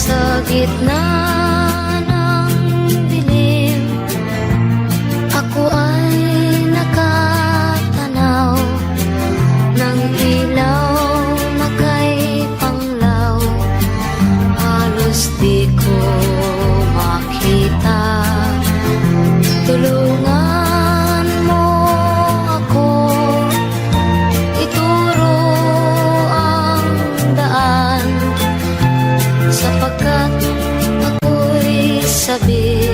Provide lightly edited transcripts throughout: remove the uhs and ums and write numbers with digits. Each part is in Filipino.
Sa gitna ng dilim, ako ay nakatanaw ng ilaw na kay Panglaw. Halos di ko makita. Tulungan mo ako, ituro ang daan, sapagkat ako'y sabi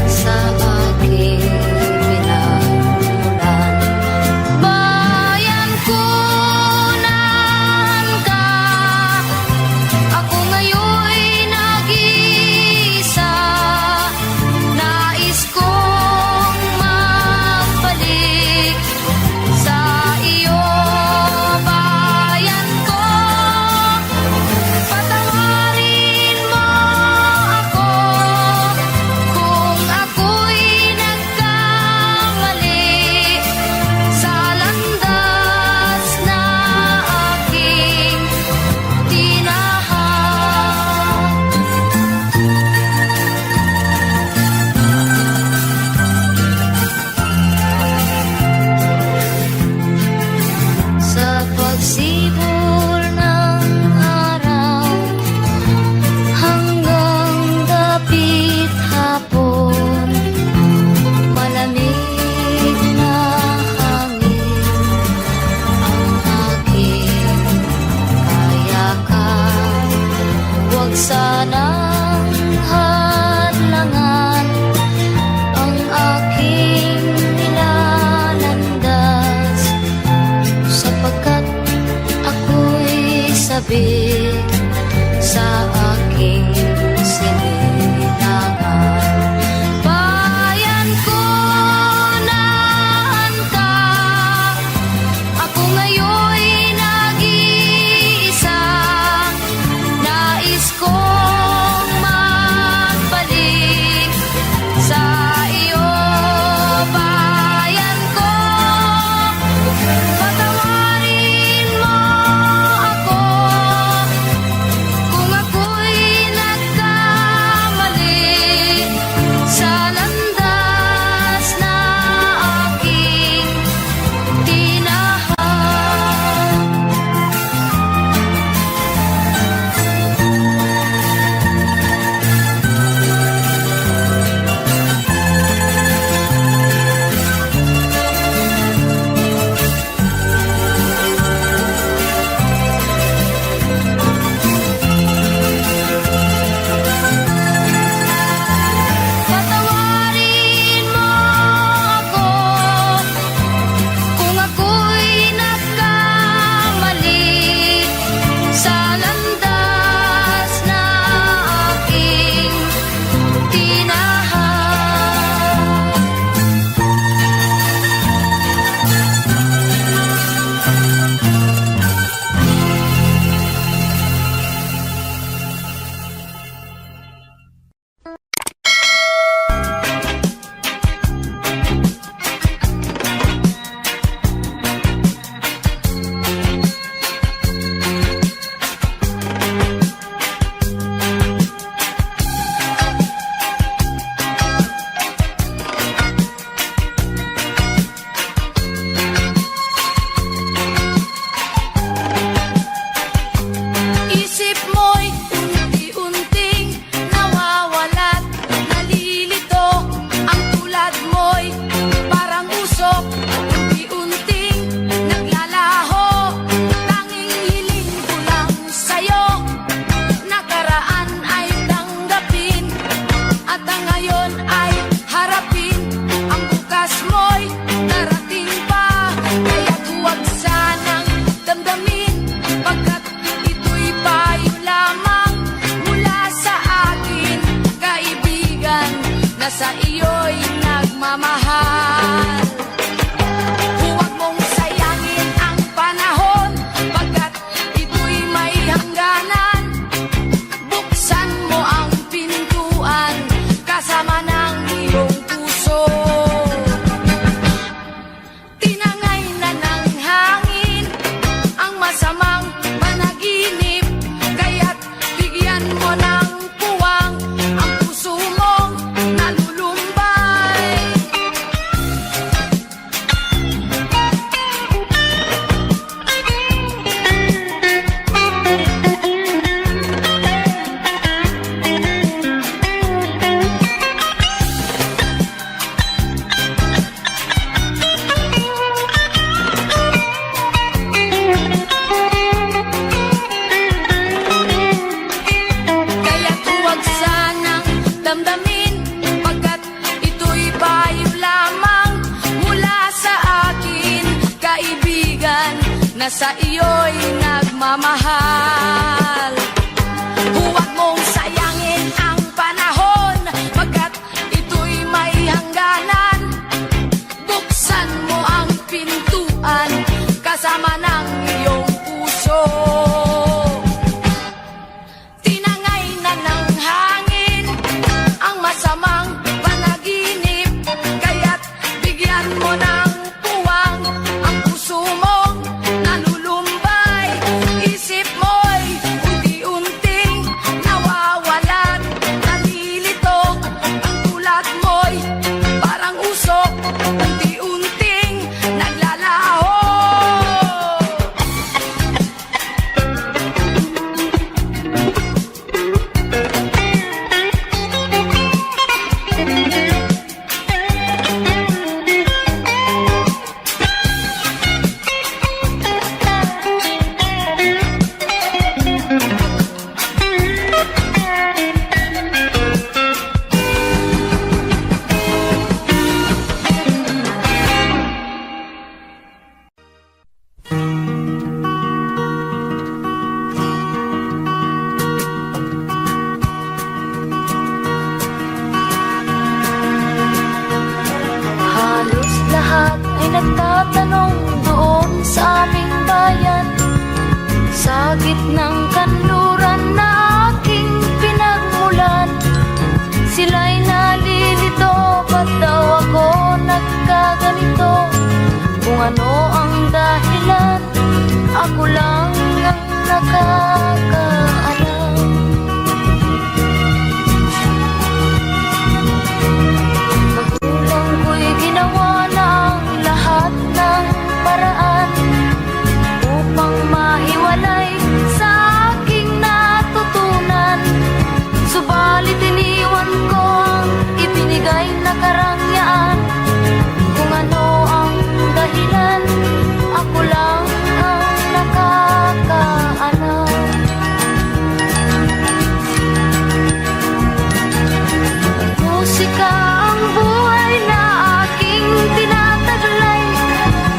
sa aking pinagmulan. Bayan ko, naan ka? Ako ngayon'y nag-iisa. Nais kong magbalik sa iyo, bayan ko. Patawarin mo ako kung ako'y nagkamali sa landas na aking tinahak. Sa pagsibol ng araw hanggang dapit hapon, malamig na hangin ang aking kayakan. Huwag sanang hadlangan ang aking nilalandas, sapagkat ako'y sabik sa aking sinilangan. Bayan ko, naan ka? Ako ngayon'y nag-iisa. Nais kong magbalik sa iyo, bayan ko. Patawarin mo ako kung ako'y nagkamali sa landas na aking tinahak. Patawarin mo ako kung ako'y nagkamali sa landas na aking tinahak. Isip mo'y unti-unting nawawala't nalilito. Ang tulad mo'y parang usok, unti-unting naglalaho. Tanging hiling ko lang sa'yo, nakaraan ay tanggapin, at ang ngayon ay harapin. Ang bukas mo'y darating pa, kaya huwag sanang damdamin, pagkat ito'y payo lamang mula sa akin, kaibigan na sa iyo'y nagmamahal. Huwag mong sayangin ang panahon, pagkat ito'y may hangganan. Buksan mo ang pintuan kasama ng iyong puso. na sa iyo'y nagmamahal. Huwag mong sayangin ang panahon, pagkat ito'y may hangganan. Buksan mo ang pintuan kasama ng iyong puso. Tinangay na ng hangin ang masamang panaginip, kaya't bigyan mo ng puwang ang puso mong nalulumbay. Isip mo'y unti-unting nawawalan, nalilito ang tulad mo'y parang usok, unti-unting naglalaho. Halos lahat ay nagtatanong doon sa aming bayan, sa gitnang kanluran na aking pinagmulan. Sila'y nalilito, ba't daw ako nagkaganito? Kung ano ang dahilan, ako lang ang nakakaalam. Magulang ko'y ginawa ng lahat ng paraan upang mahiwalay sa aking natutunan. Subalit iniwan ko ang ibinigay na karangyaan. Kung ano ang dahilan, ako lang ang nakakaalam. Musika ang buhay na aking tinataglay.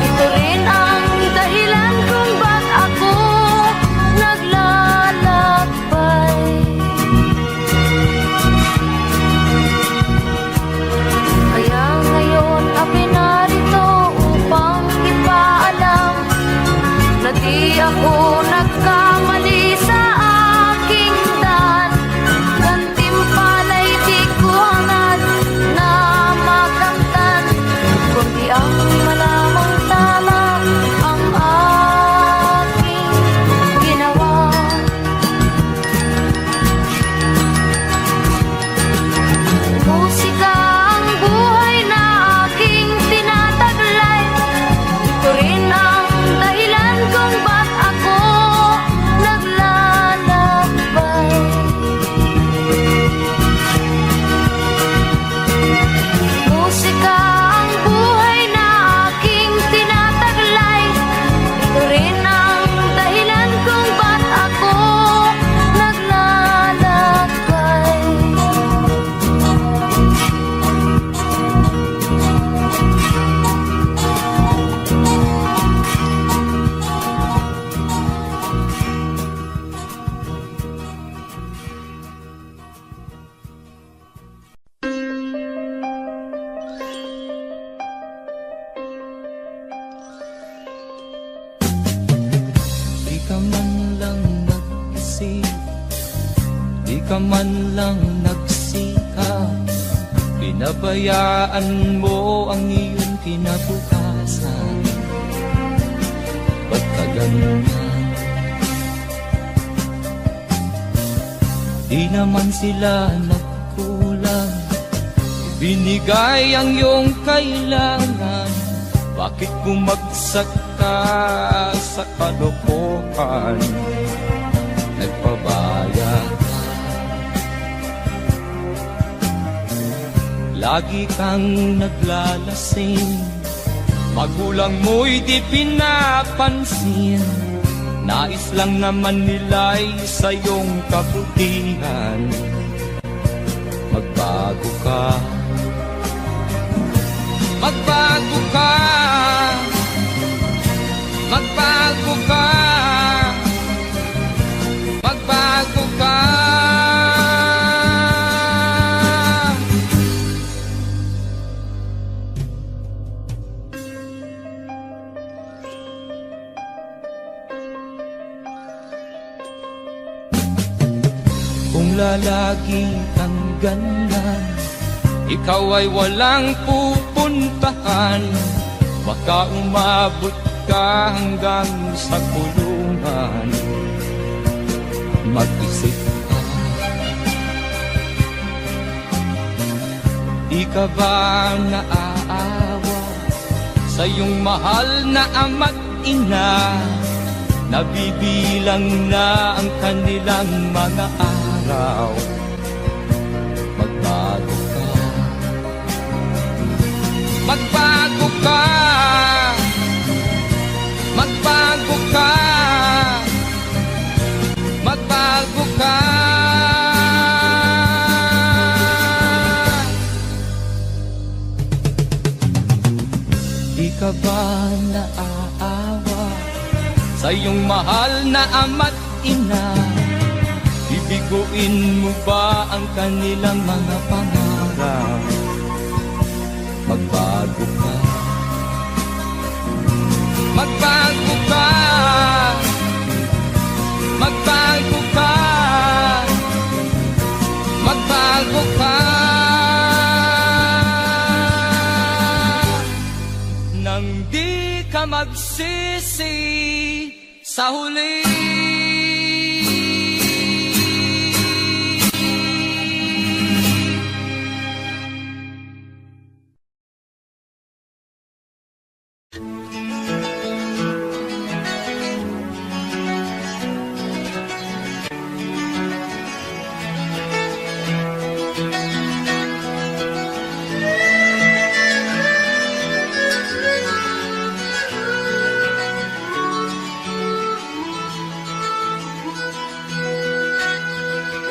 Ito rin ang dahilan kung ba't ako naglalakbay. Kaya ngayon ako'y narito upang ipaalam na di ako nagkamali sa aking daan. Gantimpala'y di ko hangad na makamtan, kundi ang malamang tama ang aking ginawa. Musika ang buhay na aking tinataglay. Ito rin ang dahilan kung ba't ako naglalakbay. Musika ang buhay na aking tinataglay. Ito rin ang dahilan kung ba't ako naglalakbay. Di ka man lang nag-isip, di ka man lang nagsikap, pinabayaan mo ang iyong kinabukasan. Ba't ka ganyan? Di naman sila nagkulang, binigay ang iyong kailangan. Bakit bumagsak ka sa kalokohan? Nagpabaya ka, lagi kang naglalasing, magulang mo'y di pinapansin. Nais lang naman nila'y sa iyong kabutihan. Magbago ka, magbago ka, magbago lalagi kang ganyan, ikaw ay walang pupuntahan. Baka umabot ka hanggang sa kulungan. Mag-isip ka, di ka ba naaawa sa iyong mahal na ama't ina? Nabibilang na ang kanilang mga araw. Magbago ka, magbago ka, magbago ka, magbago ka. Di ka ba naaawa sa iyong mahal na ama't ina? Bibiguin mo ba ang kanilang mga pangarap? Magbago ka, magbago ka, magbago ka, magbago ka. Nang di ka magsisi sa huli.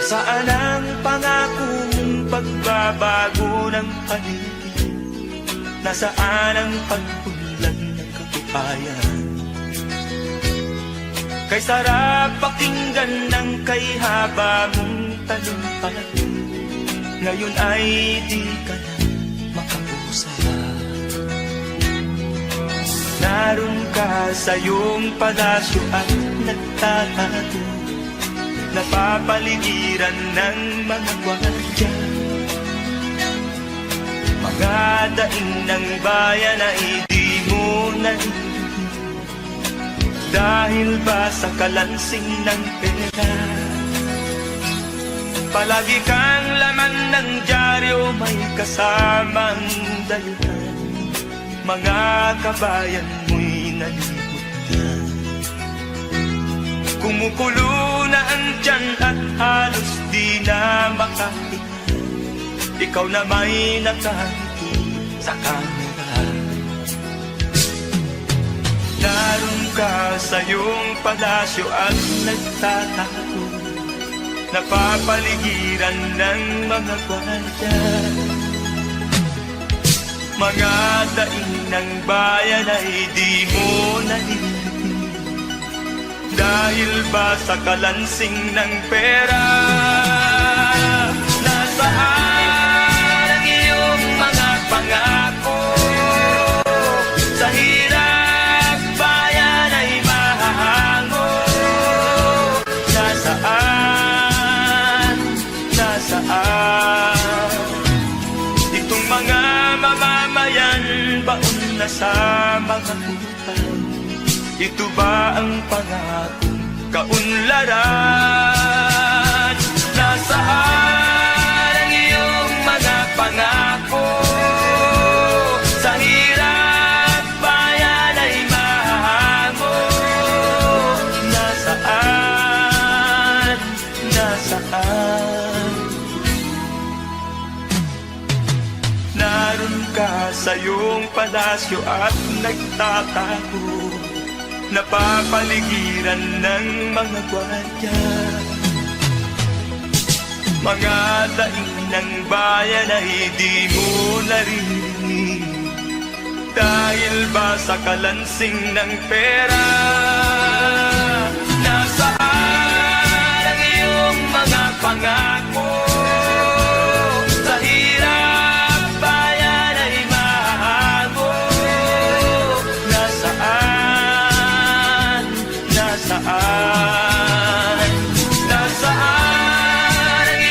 Saan ang pangako mong pagbabago ng paligid? Nasaan ang pagpunlan ng katibayan? Kay sarap pakinggan ng kay haba mong talumpati, ngayon ay di ka na makausap. Naroon ka sa iyong palasyo at nagtatago, napapaligiran ng mga gwardiya. Mga daing ng bayan na hindi mo narinig, dahil ba sa kalansing ng pera? Palagi kang laman ng dyaryo, may kasamang daluhan. Mga kabayan mo'y nalimot na. Kumukulo na ang tiyan at halos di na makahinga. Ikaw na may nakangiti sa kamera. Naroon ka sa iyong palasyo at nagtatago, napapaligiran ng mga gwardiya. Mga daing ng bayan ay di mo narinig, dahil ba sa kalansing ng pera? Nasaan ang iyong mga pangako? Sa hirap bayan ay mahahango. Nasaan? Nasaan? Itong mga mamamayan, baon na sa mga utang. Ito ba ang pangakong kaunlaran? Nasaan ang iyong mga pangako? Sa hirap bayan ay mahango. Nasaan? Nasaan? Naroon ka sa iyong palasyo at nagtatago, napapaligiran ng mga gwardiya. Mga daing ng bayan ay di mo narinig, dahil ba sa kalansing ng pera? Nasaan ang iyong mga pangako? Sa hirap bayan ay mahago. Nasaan? Nasaan? Nasaan ang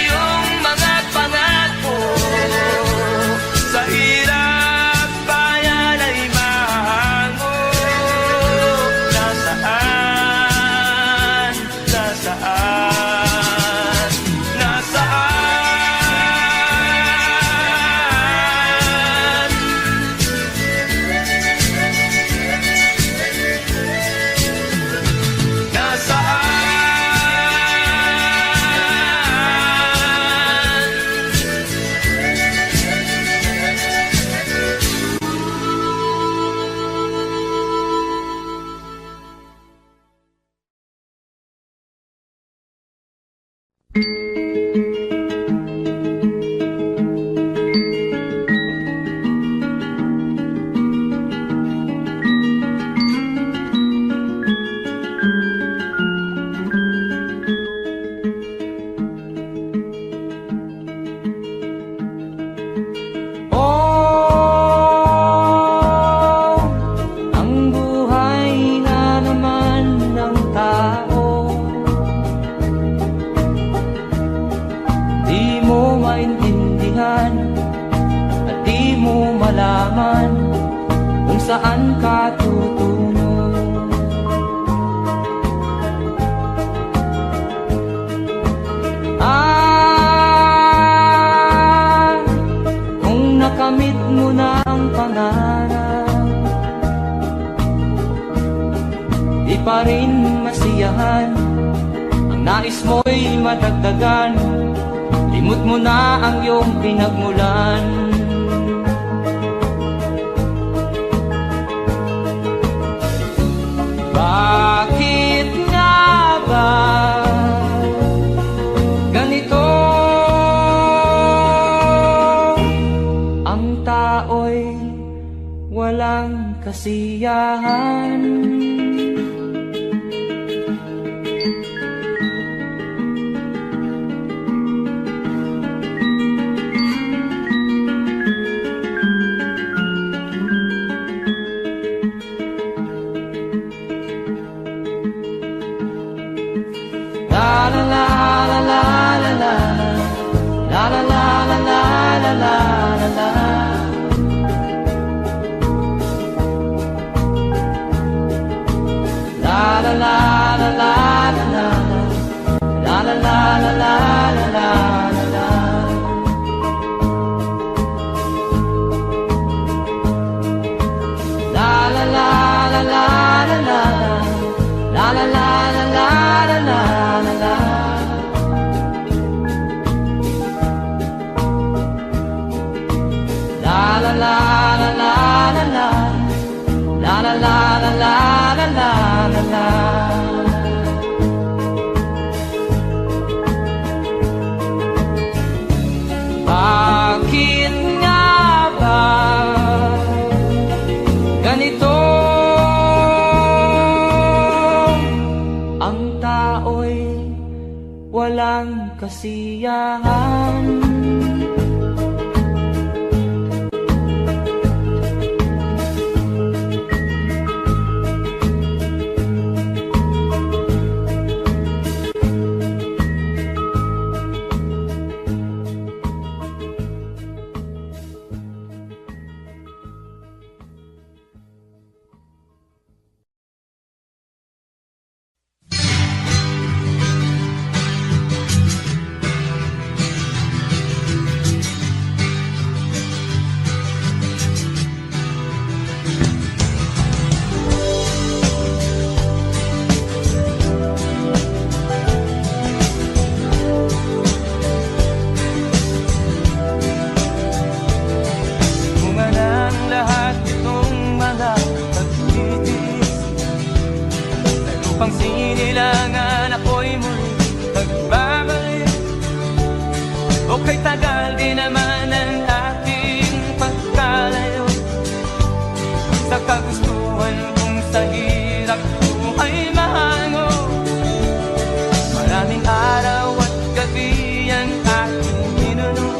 malaman kung saan ka tutungo. Kung nakamit mo na ang pangarap, di pa rin masiyahan ang nais mo'y madagdagan. Limot mo na ang iyong pinagmulan. Bakit nga ba ganito? Ang tao'y walang kasiyahan. Bakit nga ba ganito? Ang tao'y walang kasiyahan. Okay, tagal din naman ang aking pagkalayo sa kagustuhan kong sa hirap buhay mahango. Maraming araw at gabi ang aking minuno.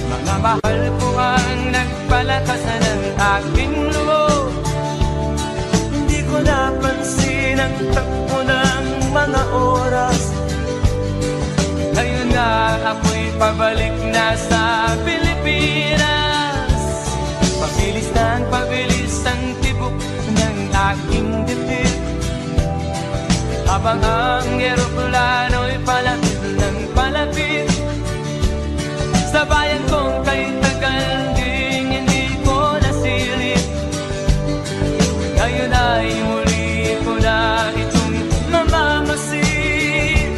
Mga mahal ko ang nagpalakasan ng aking loob. Hindi ko napansin ang takbo ng mga oras. Ngayon nga ako'y pabalik na sa Pilipinas. Pabilis ang tibok ng aking dibdib, habang ang eroplano'y palapit ng palapit sa bayan kong kay tagal ding hindi ko nasilip. Ngayon ay muli ko na itong mamamasid.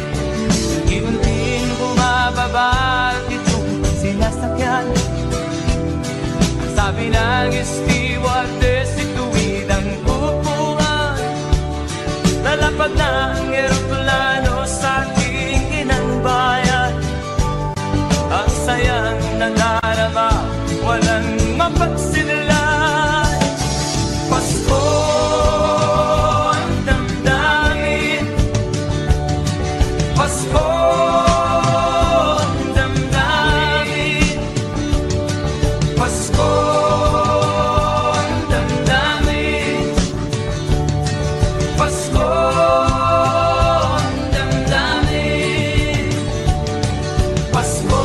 Unti-unting bumababa itong sinasakyan. Ang sabi ng stewardess, ituwid ang upuan. Lalapag na ang eroplano sa aking inang bayan. Ang sayang nadarama, walang mapagsinlan. Pasko ang damdamin, Pasko ang damdamin, Pasko ang damdamin, Pasko ang damdamin, Pasko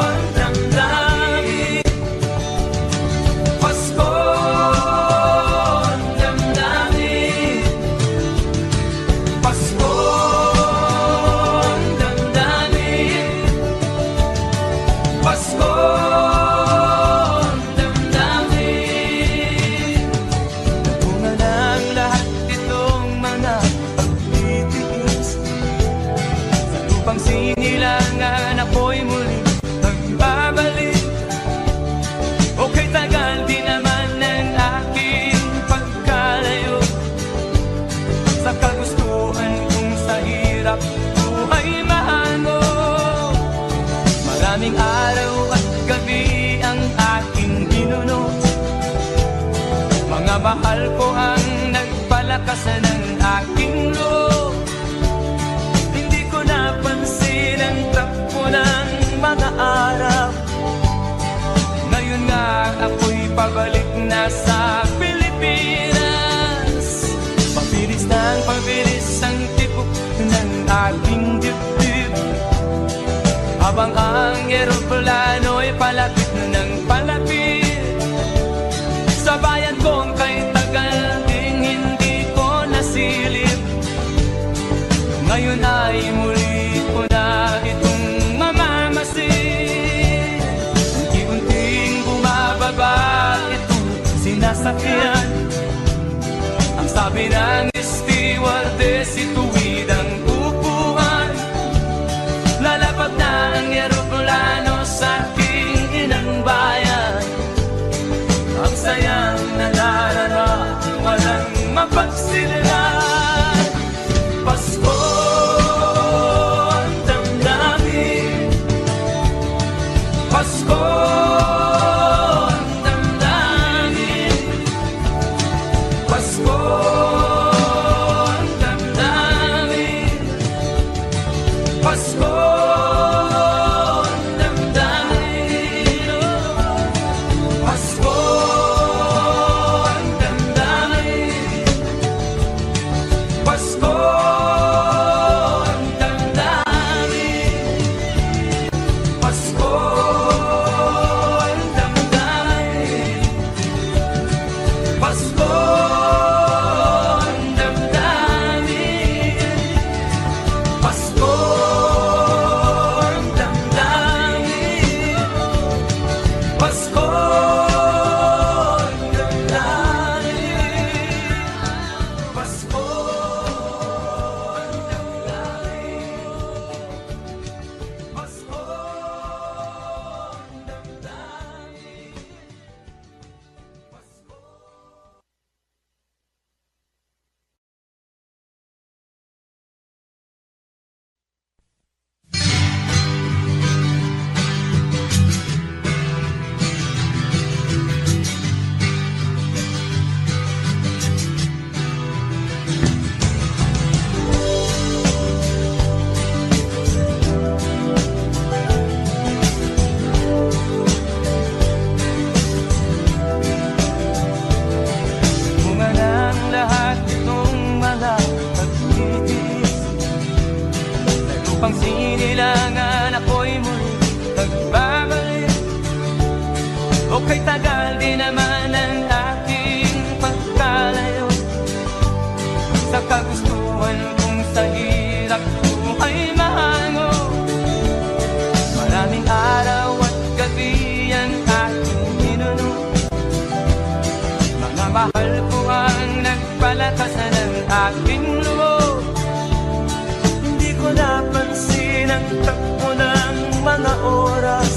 ang damdamin, palakasan ng aking loob. Hindi ko napansin ang takbo ng mga araw. Ngayon nga ako'y pabalik na sa Pilipinas. Pabilis ng pabilis ang tibok ng aking dibdib, habang ang eroplano'y palapit ng palapit sa bayan kong kay tagal ding hindi ko nasilip. Ngayon ay muli ko na itong mamamasin. Unti-unting bumababa itong sinasakyan. Ang sabi ng stewardess, ituwid ang upuan. Lalapag na ang eroplano sa aking inang bayan. Ang sayang nadarama, walang mapagsilan. Pasko ang damdamin, Pasko ang damdamin, Pasko ang damdamin, Pasko ang damdamin, Pasko ang damdamin, Pasko ang damdamin, Pasko ang damdamin, Pasko ang damdamin, Pasko ang damdamin, Pasko ang damdamin, Pasko ang damdamin, Pasko ang damdamin, Pasko. Bunga ng lahat itong mga pagtitiis, nagupang sinilangan ako'y muli nagbabalik. O kay tagal din naman ang aking pagkalayo sa kagustuhan kong sa hirap ko ay mahango. Maraming araw at gabi ang aking minuno, mga mahal ko ang nagpalakasan ng aking loob. Hindi ko napansin ang takbo ng mga oras.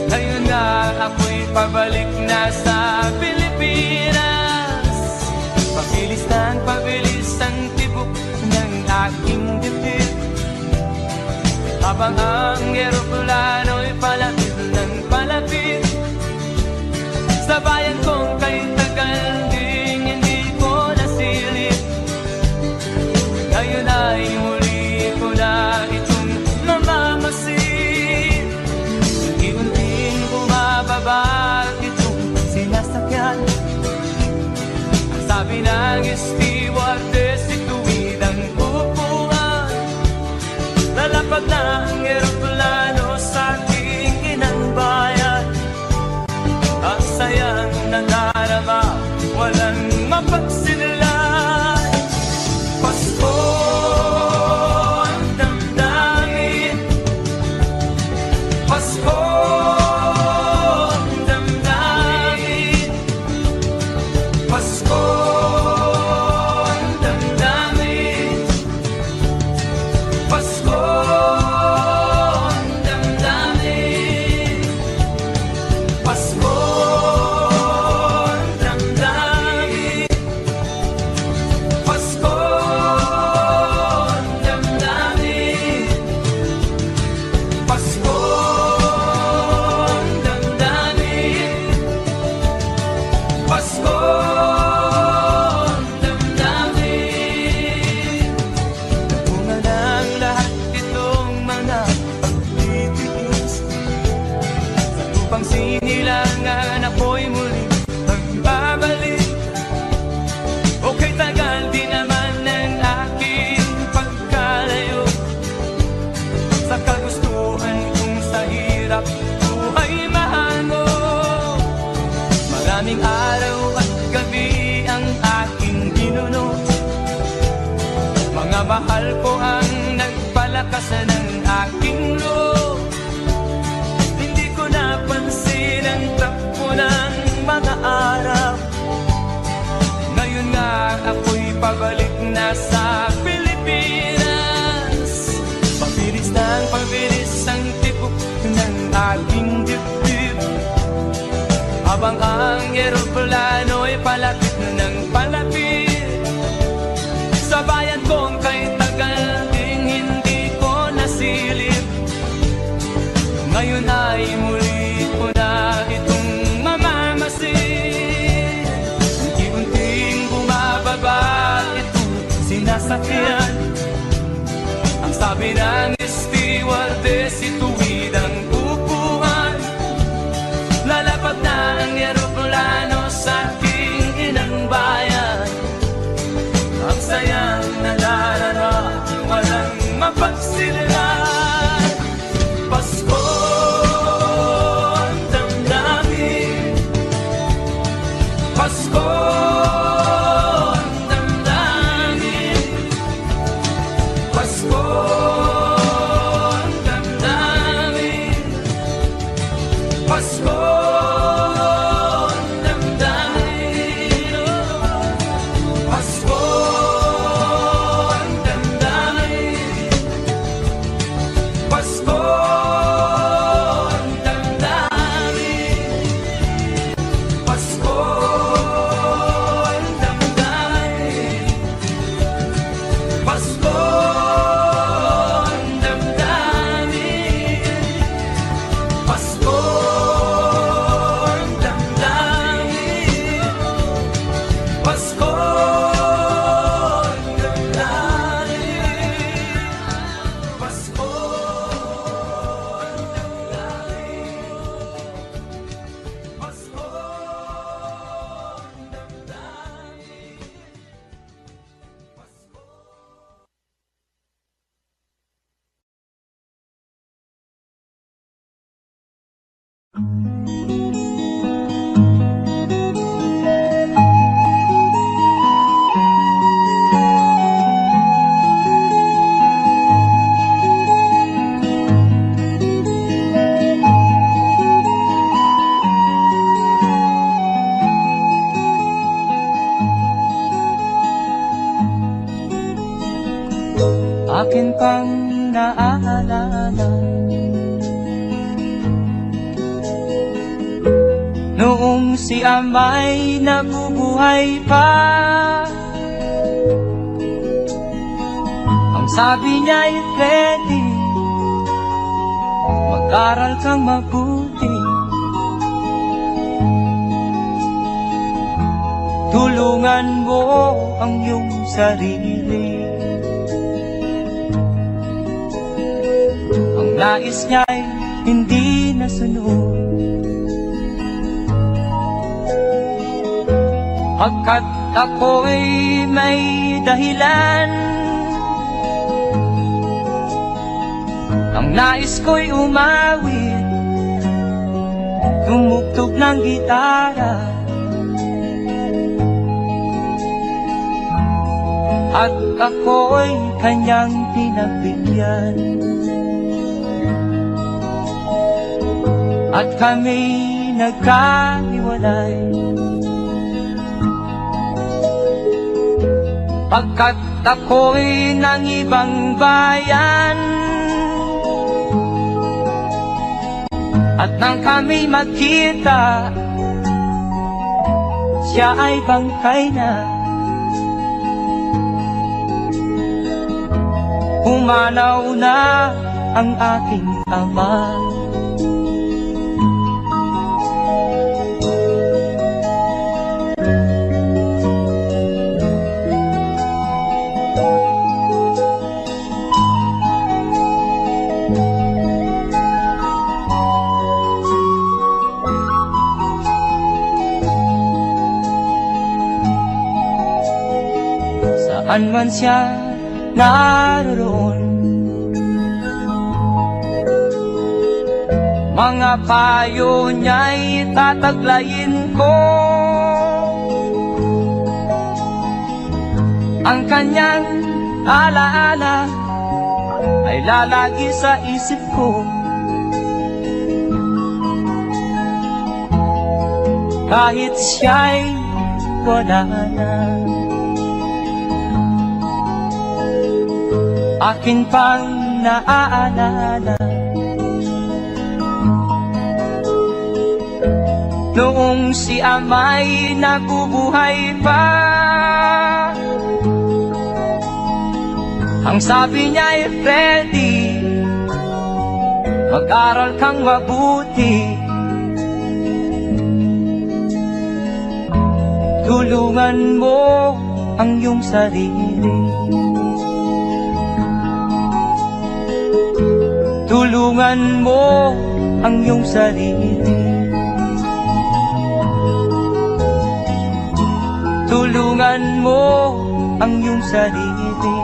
Ngayon nga ako'y pabalik na sa Pilipinas. Pabilis ng pabilis ang tibok ng aking dibdib, habang ang eroplano'y palapit ng palapit sa bayan kong kay tagal ding hindi ko nasilip. Ngayon ay muli ko na itong mamamasin. Unti-unting bumababa itong sinasakyan. Ang sabi ng stewardess, ituwid ang upuan. Lalapag na ang eroplano sa aking inang bayan. Ang sayang nadarama, walang mapagsilan. Pasko ang damdamin, Pasko ang damdamin, upang sinilangan ako'y muli magbabalik. Okay, tagal din naman ng aking pagkalayo sa kagustuhan kong sa hirap buhay mahango. Maraming araw at gabi ang aking ginuno, mga mahal ko ang nagpalakas ng aking loob. Hindi ko napansin ang takbo ng mga araw. Ngayon nga ako'y pabalik na sa Pilipinas. Pabilis ang tibok ng aking dibdib, habang ang eroplano'y palapit ng palapit sa bayan kong kay tagal ding hindi ko nasilip. Ngayon ay muli ko na itong mamamasin. Unti-unting bumababa itong sinasakyan. Ang sabi ng stewardess, ituwid ang upuan. Lalapag na ang eroplano sa aking inang bayan. Ang sayang nadarama, walang mapagsilan. Pasko ang damdamin, Pasko ang damdamin, Pasko ang damdamin, Pasko ang damdamin, Pasko ang damdamin, Pasko ang damdamin, Pasko ang damdamin, Pasko ang damdamin, Pasko ang damdamin, Pasko ang damdamin, Pasko ang damdamin, Pasko ang damdamin. Akin pang naaalala noong si ama'y nabubuhay pa. Ang sabi niya'y ready, mag-aral kang mabuti, tulungan mo ang iyong sarili. Ang nais niya'y hindi nasunod, pagkat ako'y may dahilan. Ang nais ko'y umawit, tumugtog ng gitara, at ako'y kanyang pinabigyan. At kami nagkahiwalay, pagkat ako'y ng ibang bayan. At nang kami magkita, siya ay bangkay na. Pumanaw na ang aking ama. saan man siya naroon. Mga payo niya'y tataglayin ko, ang kanyang alaala ay lalagi sa isip ko. Kahit siya'y wala na, akin pang naaalala noong si ama'y nabubuhay pa. Ang sabi niya'y Freddy, mag-aral kang mabuti, tulungan mo ang iyong sarili, tulungan mo ang iyong sarili, tulungan mo ang iyong sarili,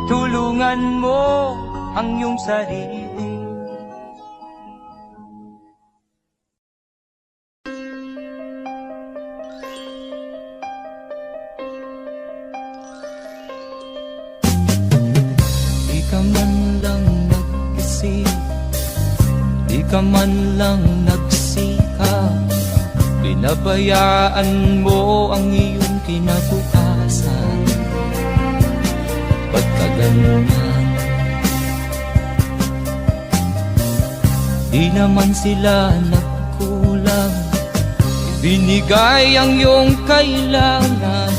tulungan mo ang iyong sarili. Di ka man lang nag-isip, di ka man lang nagsikap, pinabayaan mo ang iyong kinabukasan. Ba't ka ganyan? Di naman sila nagkulang, ibinigay ang iyong kailangan.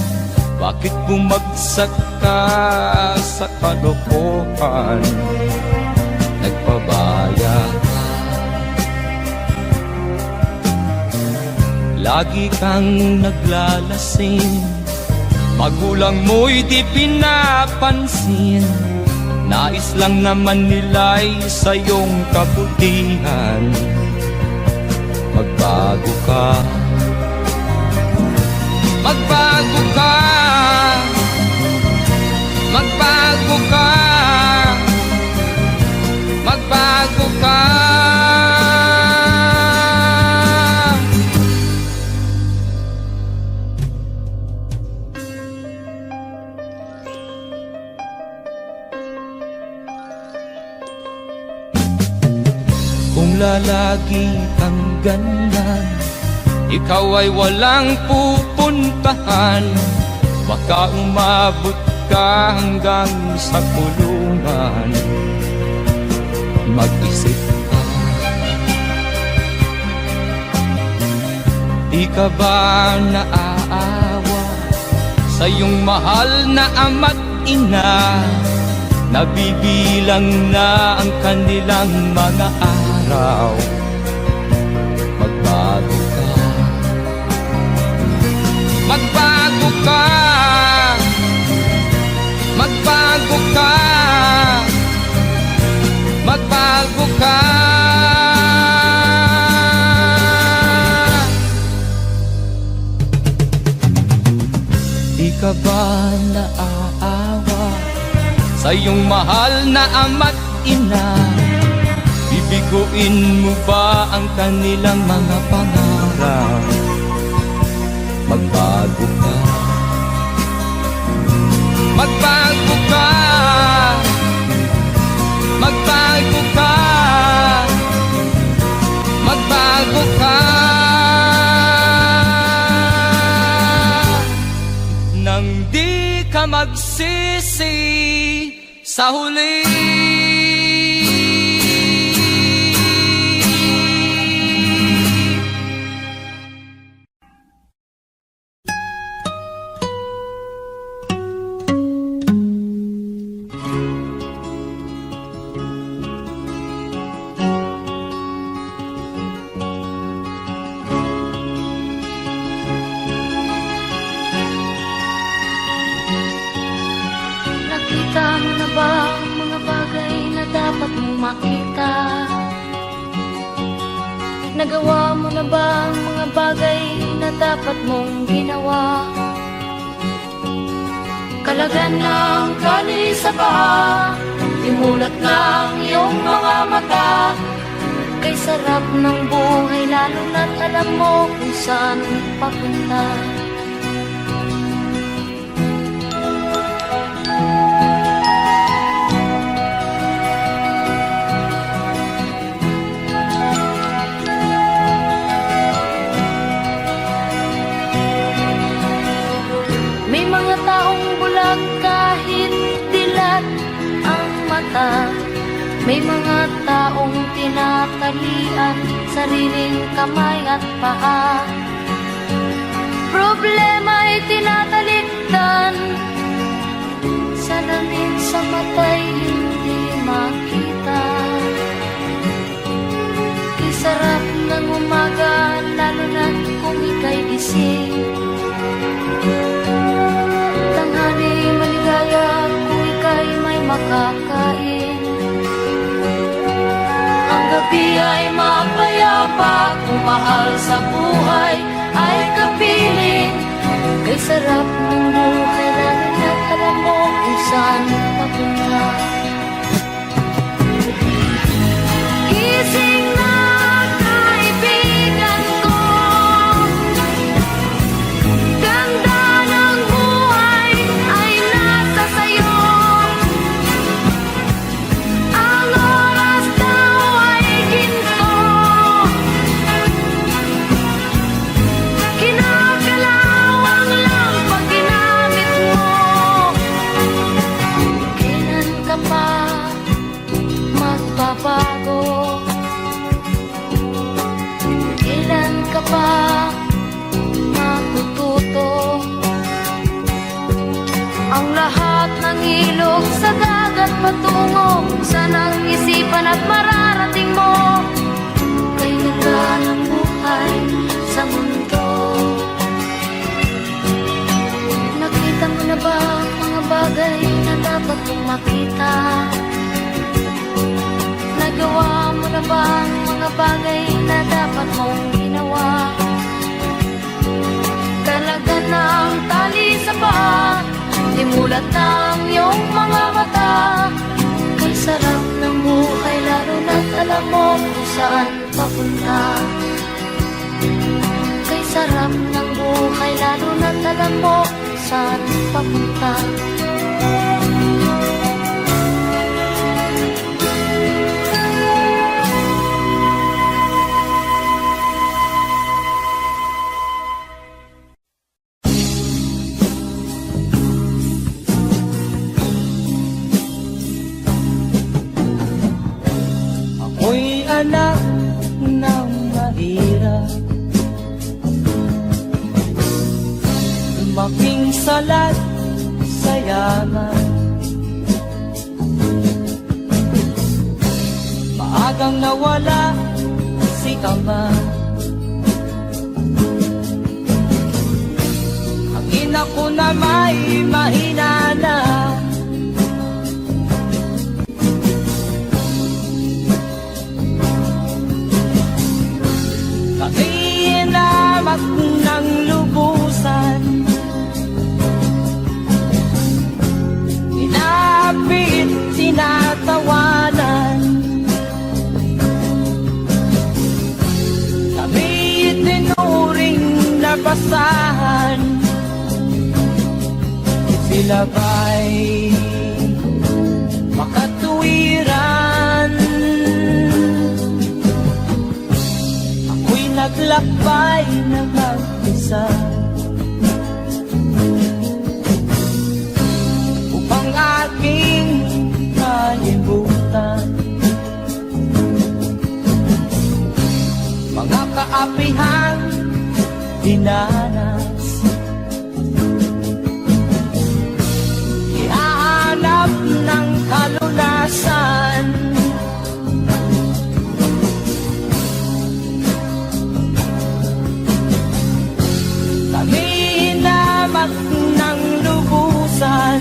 Bakit bumagsak ka sa kalokohan? Nagpabaya ka, lagi kang naglalasing, magulang mo'y di pinapansin. Nais lang naman nila'y sa iyong kabutihan. Magbago ka, magbago ka, magbago ka, magbago ka. Kung lalagi kang ganyan, ikaw ay walang pupuntahan. Baka umabot ka hanggang sa kulungan. Mag-isip ka, di ka ba naaawa sa iyong mahal na ama't ina? Nabibilang na ang kanilang mga araw. Magbago ka, magbago ka, magbago ka, magbago ka. Di ka ba naaawa sa iyong mahal na ama't ina? Bibiguin mo ba ang kanilang mga pangarap? Magbago ka, magbago ka, magbago ka, magbago ka. Nang di ka magsisi sa huli. Nakita mo na ba ang mga bagay na dapat mong makita? Nagawa mo na ba ang mga bagay na na dapat mong ginawa. Kalagan ng tali sa paa, imulat ng iyong mga mata. Kay sarap ng buhay lalo na't alam mo kung saan papunta. May mga taong bulag kahit dilat ang mata. May mga taong tinatalian sariling kamay at paa. Problema'y tinatalikdan, salamin sa mata'y hindi makita. Isarap ng umaga lalo na kung ika'y gising. Tanghali maligaya kung ika'y may makakain. Ang gabi ay mapayapa kung mahal sa buhay ay kapiling. Kay sarap ng buhay lalo na't alam mo kung saan papunta. Gising na kaibigan ko, ganda ng buhay ay nasa sayo. Ang oras daw ay ginto, kinakalawang lang pag ginamit mo. Kailan ka pa magbabago? Kailan ka pa matututo? Ang lahat ng ilog sa dagat patungo, sanang isipan at mararating mo. Kay ganda ng buhay sa mundo. Nakita mo na ba ang mga bagay na dapat mong makita? Nagawa mo na ba ang mga bagay na dapat mong ginawa? Kalagan ng tali sa paa, imulat ng iyong mga mata. Kay sarap ng buhay lalo na't alam mo kung saan papunta. Kay sarap ng buhay lalo na't alam mo kung saan papunta. Ako'y anak ng mahirap, lumaking salat sa yaman. Maagang nawala si ama. Ang ina ko na may mahina na. Kainamat ng lubusan, inapit, tinatawanan. Kami itinuring na basahan. Sila ba'y makatuwiran? Ako'y naglakbay na mag-isa upang aking kalimutan mga kaapihang dinanas. Ihahanap ng kalunasan. Kami hinamak ng lubusan,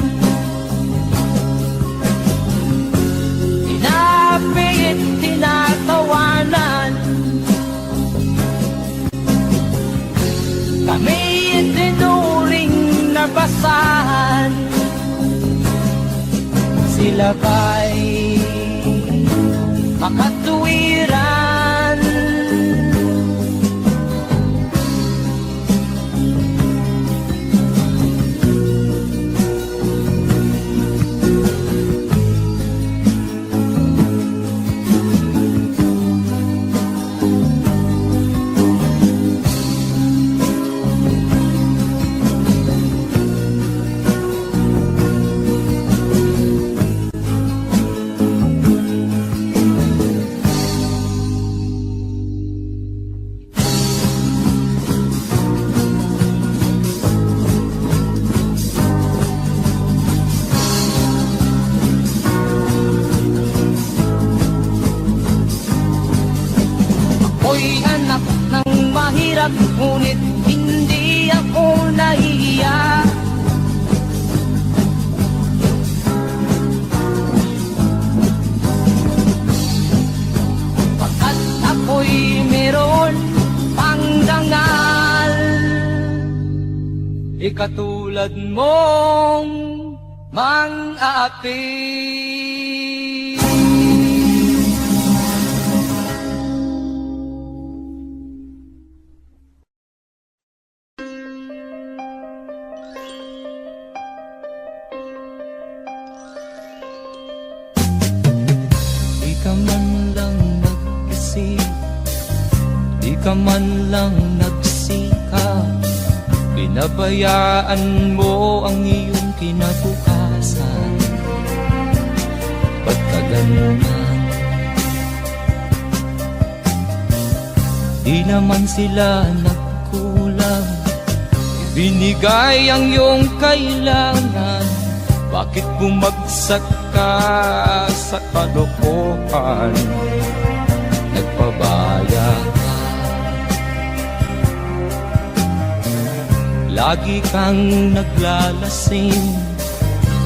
inapit, tinatawanan. inaasahan. Sila ba'y makatuwiran? Ako'y anak ng mahirap, ngunit hindi ako nahihiya. Pagkat ako'y meron pang dangal, ikatulad mong mang-aapi. Di ka man lang nag-isip, di ka man lang nagsikap, pinabayaan mo ang iyong kinabukasan. Ba't ka ganyan? Di naman sila nagkulang, ibinigay ang iyong kailangan. Bakit bumagsak ka sa kalokohan? Nagpabaya ka, lagi kang naglalasing,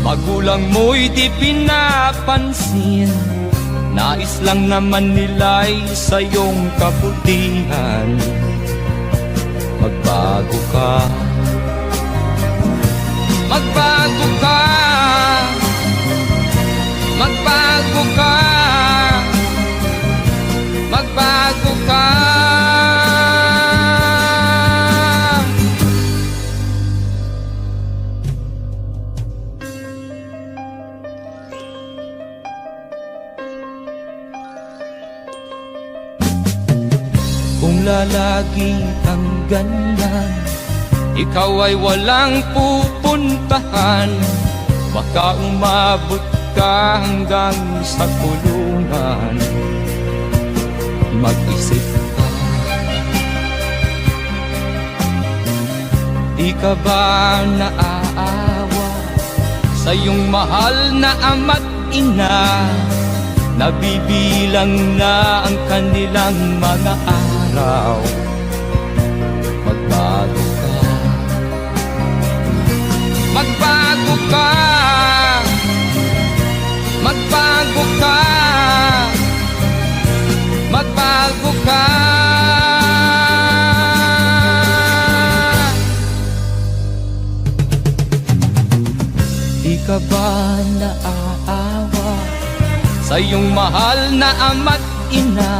magulang mo'y di pinapansin. Nais lang naman nila'y sa iyong kabutihan. Magbago ka, magbago ka, magbago ka, magbago ka. Kung lalagi kang ganyan, ikaw ay walang pupuntahan. Baka umabot ka hanggang sa kulungan. Mag-isip ka, di ka ba naaawa sa iyong mahal na ama't ina? Nabibilang na ang kanilang mga araw. Magbago ka, magbago ka, magbago ka, magbago ka. Di ka ba naaawa sa iyong mahal na ama't ina?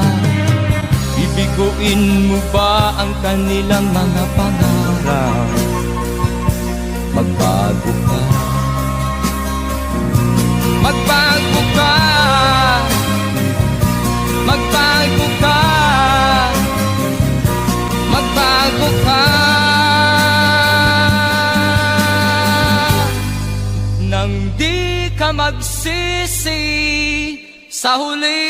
Bibiguin mo ba ang kanilang mga pangarap? Magbago ka, magbago ka, magbago ka, magbago ka. Nang di ka magsisi sa huli.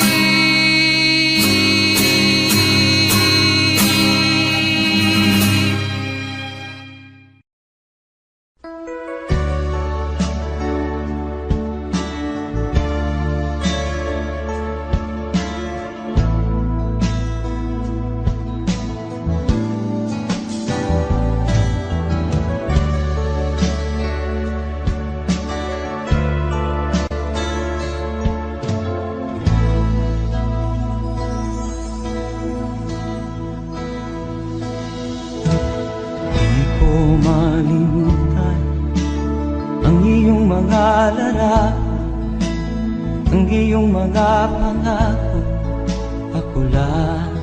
mga larawan, ang iyong mga pangako, ako lang.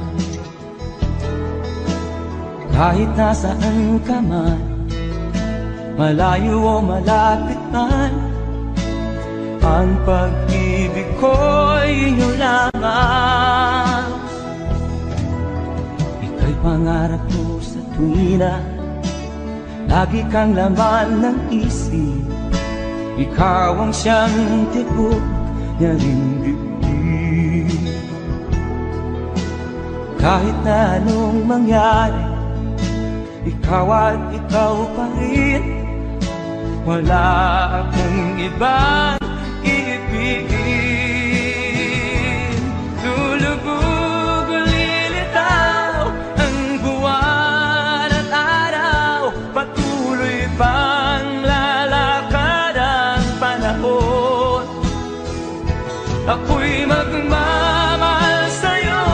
Kahit nasaan ka man, malayo o malapit man, ang pag-ibig ko'y inyo lamang. Ika'y pangarap ko sa tuwina, lagi kang laman ng isip. Ikaw ang siyang tibok niya ring dibdib. Kahit na anong mangyari, ikaw at ikaw pa rin. Wala akong ibang iibigin. Lulubog o lilitaw ang buwan at araw, patuloy pang lalakad ang panahon. Ako'y magmamahal sa'yo,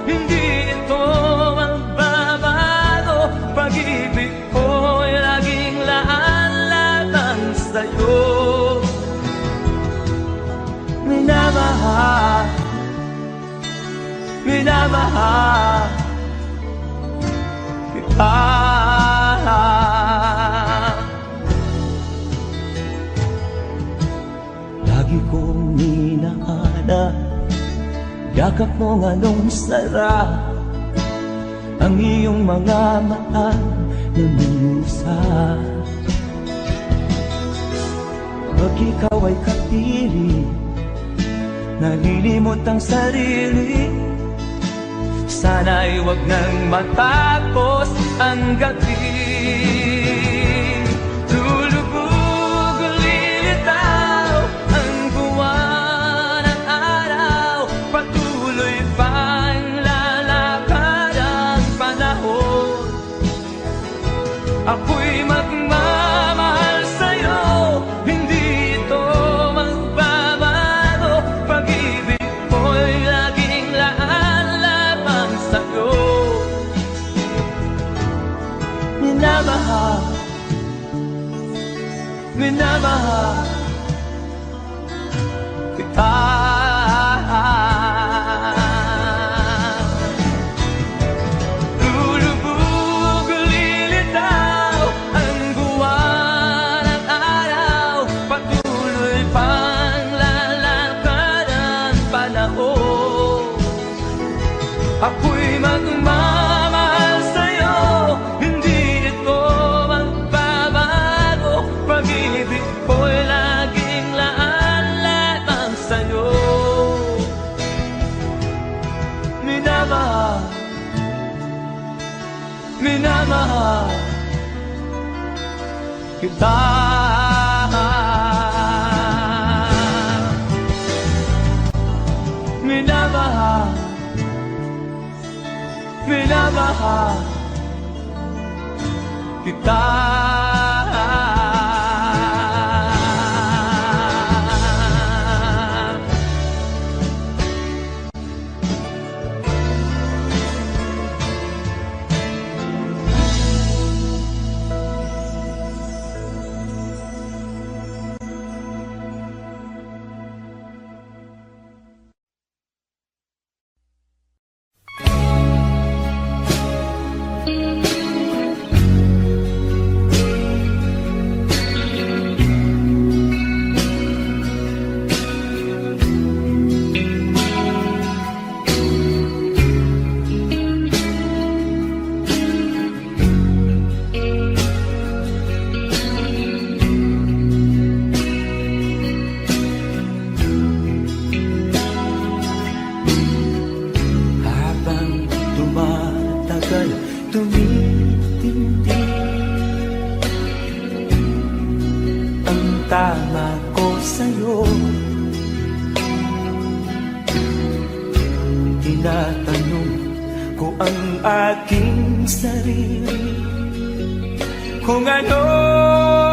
hindi ito magbabago. Pag-ibig ko'y laging laan-latang sa'yo. Minamahal, minamahal kita. Lagi kong minahana, yakap mo nga nung sarap, ang iyong mga mata na minusap. Pag ikaw ay kapiling, nalilimot ang sarili, sana'y wag nang matapos ang gabi. Lulubog o lilitaw ang buwan at araw, patuloy pang lalakad ang panahon. Ako'y magmamahal sa'yo, hindi ito magbabago. Pag-ibig ko'y laging laan-lamang sa'yo. Minamahal, minamahal kita. Lulubog o lilitaw ang buwan at araw, patuloy pang lalakad ang panahon. Ako'y magmamahal sa'yo, hindi ito magbabago. Pag-ibig ko'y laging laan-lamang sa'yo. Minamahal, minamahal kita. Minamahal, minamahal kita. tama ko sa'yo. Tinatanong ko ang aking sarili kung anong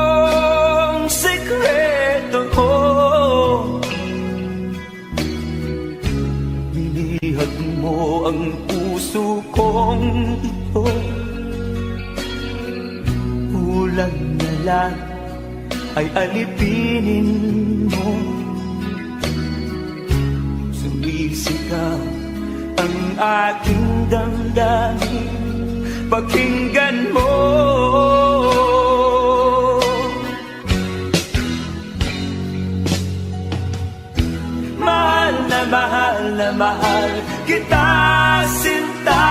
sekreto ko. Nilihag mo ang puso kong ito, kulang na lang ay alipinin mo. Sumisigaw ang aking damdamin, pakinggan mo. Mahal na mahal na mahal kita, sinta.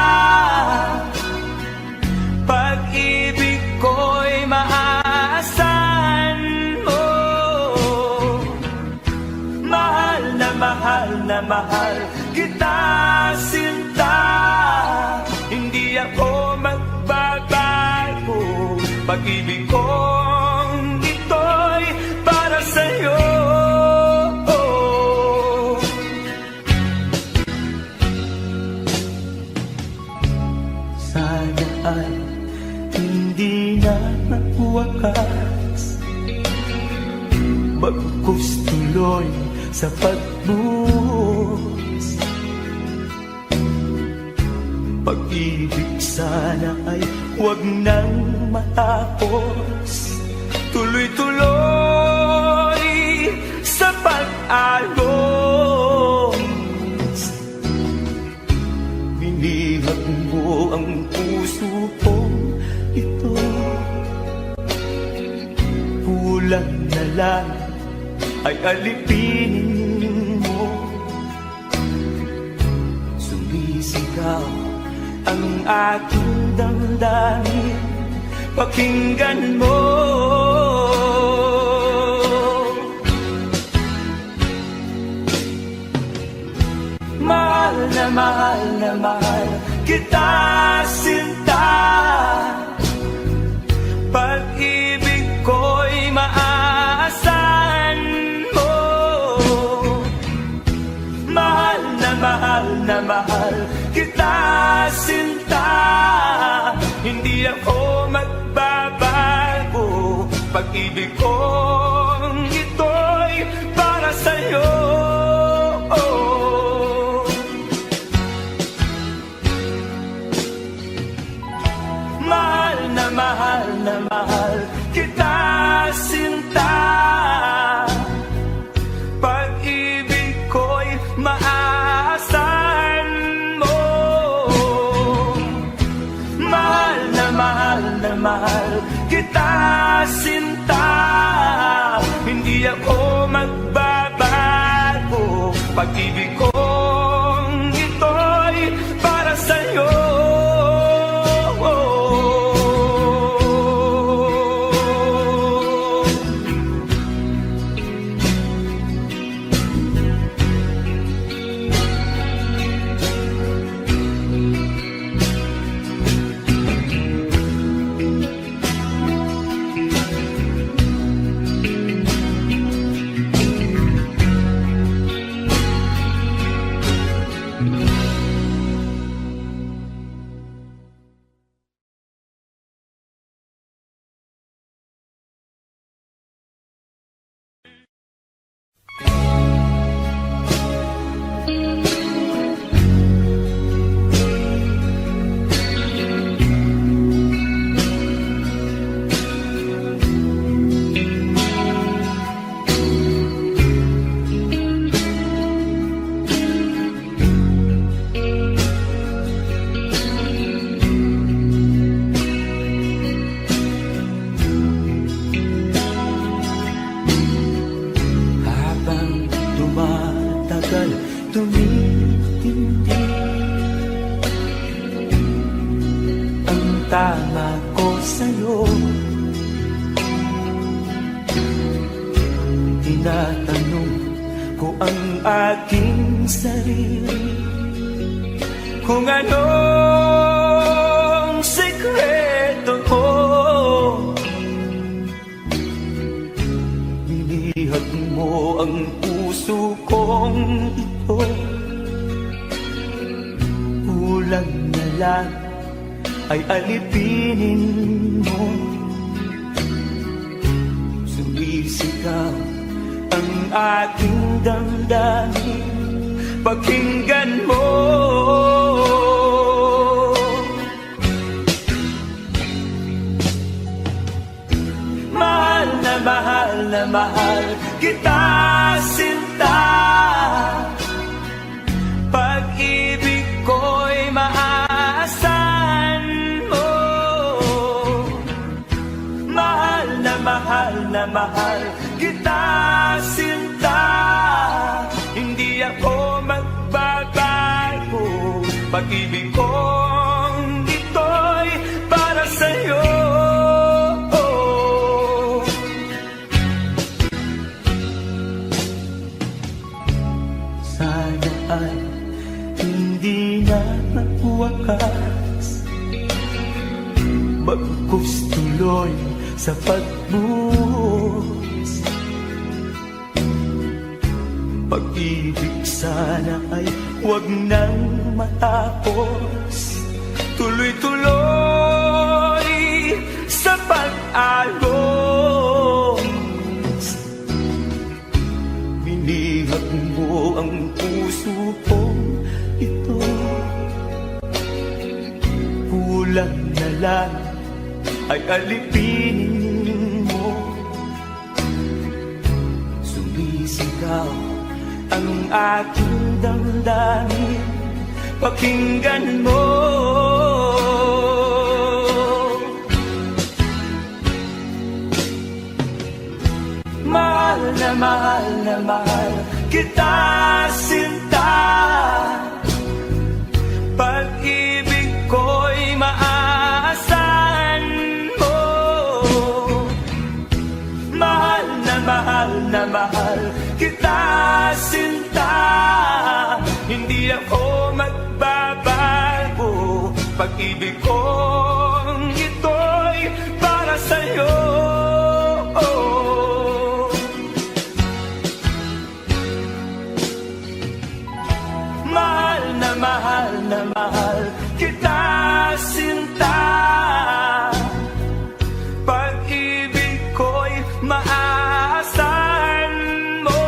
Pag-ibig ko'y maaasahan mo. Mahal na mahal kita, sinta. Hindi ako magbabago. Pag-ibig kong ito'y para sa'yo. Sana ay hindi na magwakas, bagkus tuloy sa pagbuhos. Pag-ibig sana ay huwag nang matapos, tuloy-tuloy sa pag-agos. Binihag mo ang puso kong ito, kulang na lang ay alipinin mo. Sumisigaw ang aking damdamin, pakinggan mo. Mahal na mahal kita, sinta. Pag-ibig ko'y maaasahan mo. Mahal na mahal kita, sinta. Hindi ako magbabago. Pag-ibig kong ito'y para sa'yo. Mahal na mahal kita, sinta. Pag-ibig ko'y maaasahan mo. Mahal na mahal kita, sinta. Hindi ako magbabago. Pag-ibig kong ito'y para sa'yo. Tumitindi ang tama ko sa'yo. Tinatanong ko ang aking sarili kung anong sekreto ko. Binihag mo ang puso kong ito, kulang na lang ay alipinin mo. Sumisigaw ang aking damdamin, pakinggan mo. Mahal kita sinta. Pag-ibig ko'y maaasahan mo. Mahal na mahal na mahal kita sinta. Hindi ako magbabago. Pag-ibig kong ito'y para sa'yo. Sana ay hindi na magwakas, bagkus tuloy sa pagbuhos. Pag-ibig sana ay huwag nang matapos, tuloy-tuloy sa pag-agos. Binihag mo ang puso kong ito, kulang na lang ay alipinin mo. Sumisigaw ang aking damdamin, pakinggan mo. Mahal na mahal na mahal kita sinta. Pag-ibig ko'y maaasahan mo. Mahal na mahal kita sinta. Hindi ako magbabago. Pag-ibig kong ito'y para sa'yo. Mahal na mahal kita sinta. Pag-ibig ko'y maaasahan mo.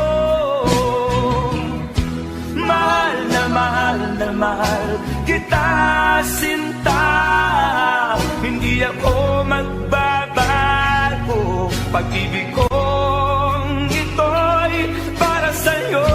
Mahal na mahal kita sinta. Hindi ako magbabago. Pag-ibig kong ito'y para sa'yo.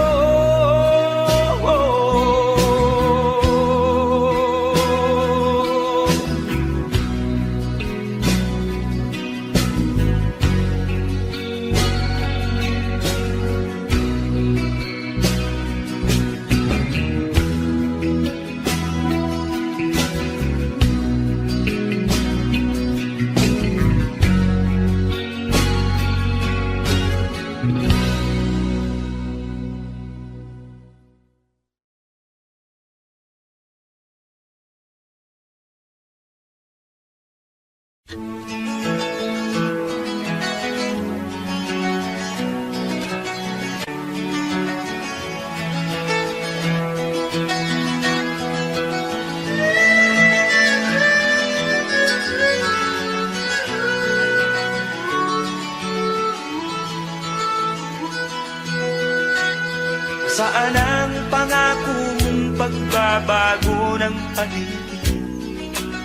Saan ang pangako mong pagbabago ng paligid?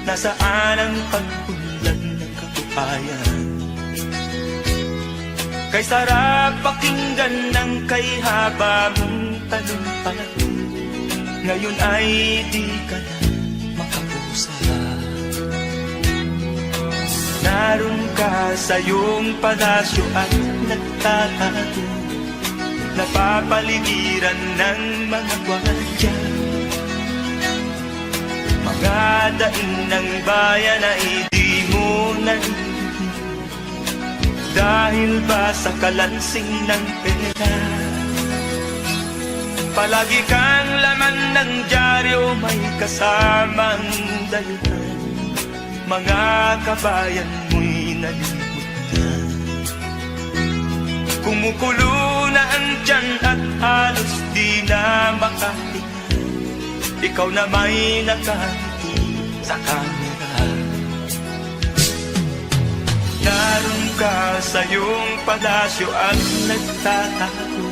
Nasaan ang pagpunlan ng kabuhayan? Kay sarap pakinggan ng kay haba mong talumpati, ngayon ay di ka na makapusa. Naroon ka sa iyong palasyo at nagtatago, napapaligiran ng mga gwardiya. Mga daing ng bayan ay di mo narinig, dahil ba sa kalansing ng pera? Palagi kang laman ng dyaryo, may kasamang daluhan. Mga kabayan mo'y nalimutan. Kumukulo na ang tiyan at halos di na makahinga. Ikaw na may nakangiti sa kamera. Naroon ka sa iyong palasyo at nagtatago,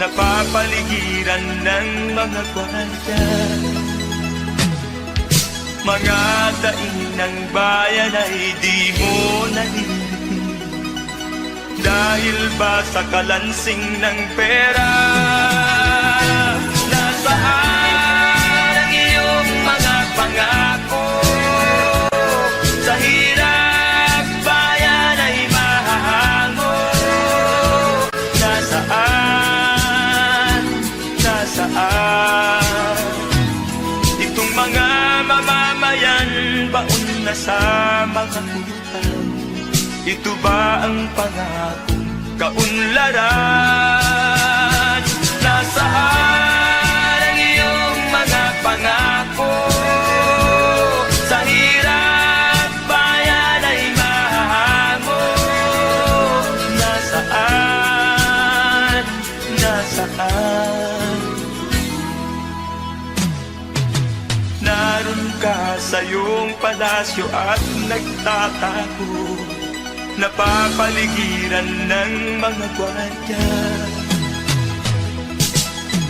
napapaligiran ng mga gwardiya. Mga daing ng bayan ay di mo narinig, Dahil ba sa kalansing ng pera? Nasaan ang iyong mga pangako? Sa hirap bayan ay mahahango. Nasaan? Nasaan? Itong mga mamamayan, baon na sa mga utang. Ito ba ang pangakong kaunlaran? Nasaan ang iyong mga pangako? Sa hirap bayan ay mahahango. Nasaan? Nasaan? Naroon ka sa iyong palasyo at nagtatago, napapaligiran ng mga gwardiya.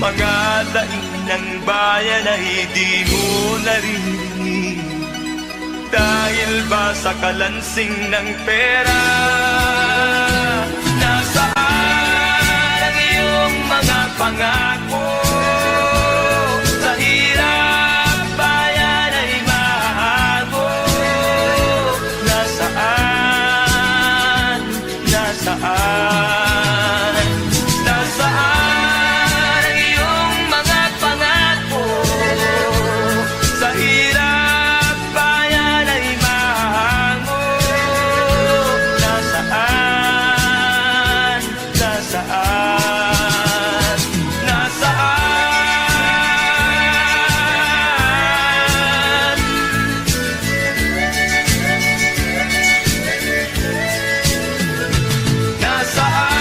Mga daing ng bayan ay di mo naririnig, dahil ba sa kalansing ng pera? Nasaan ang iyong mga pangako? Sa hirap bayan ay mahahango. Nasaan? Nasaan? Nasaan ang iyong mga pangako? Sa hirap bayan ay mahahango. Nasaan? Nasaan? Nasaan? Nasaan?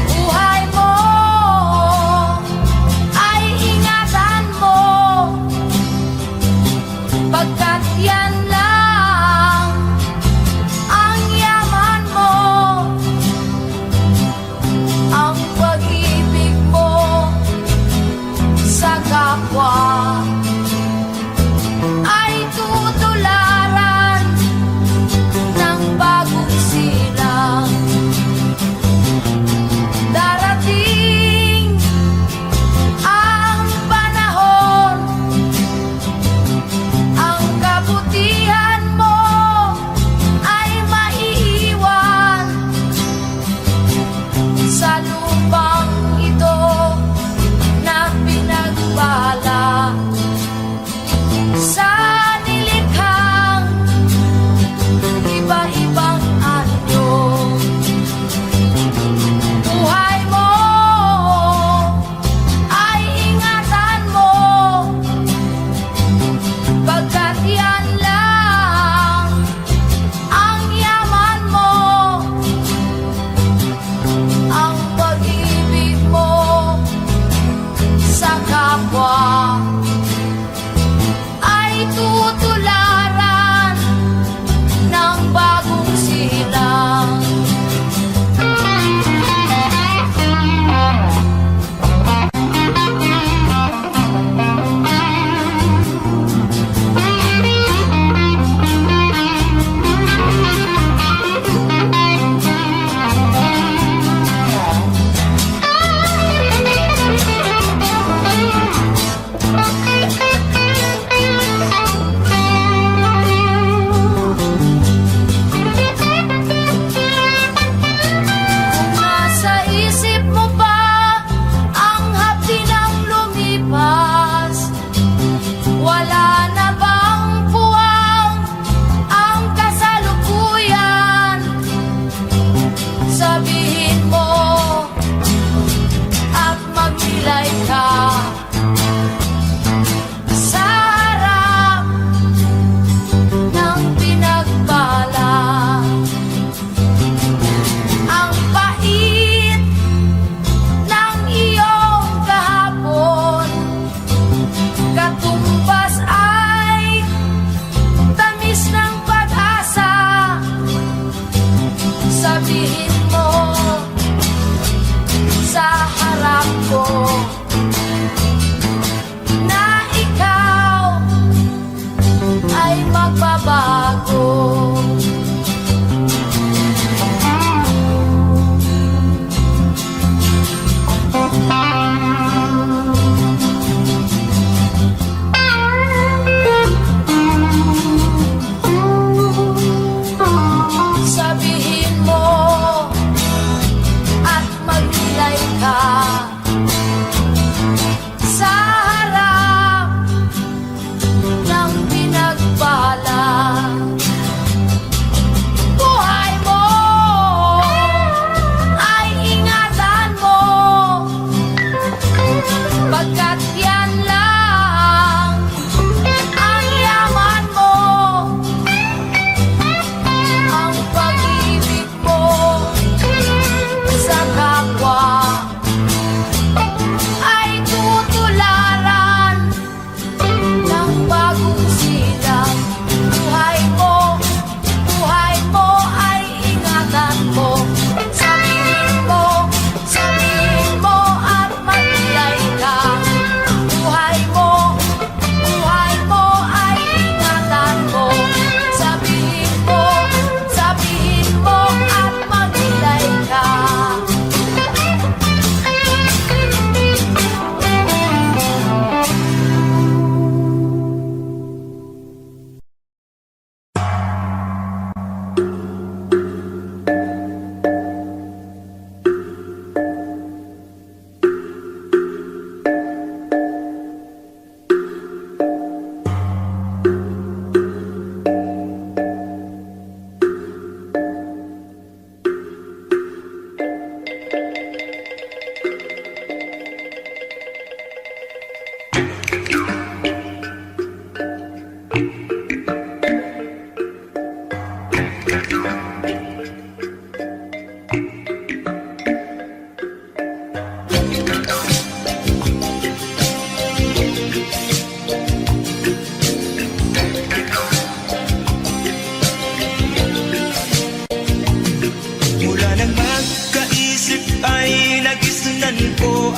Buhay mo ay ingatan mo, pagkat yan lang ang yaman mo. Ang pag-ibig mo sa kapwa ay tutularan ng bagong silang. Darating ang panahon, ang kabutihan mo ay maiiwan sa lupang ito na pinagbala sa nilikhang iba-ibang anyo. Buhay mo ay ingatan mo, pagkat yan lang ang yaman mo. Ang pag-ibig mo sa kapwa ay tutularan ng bagong silang.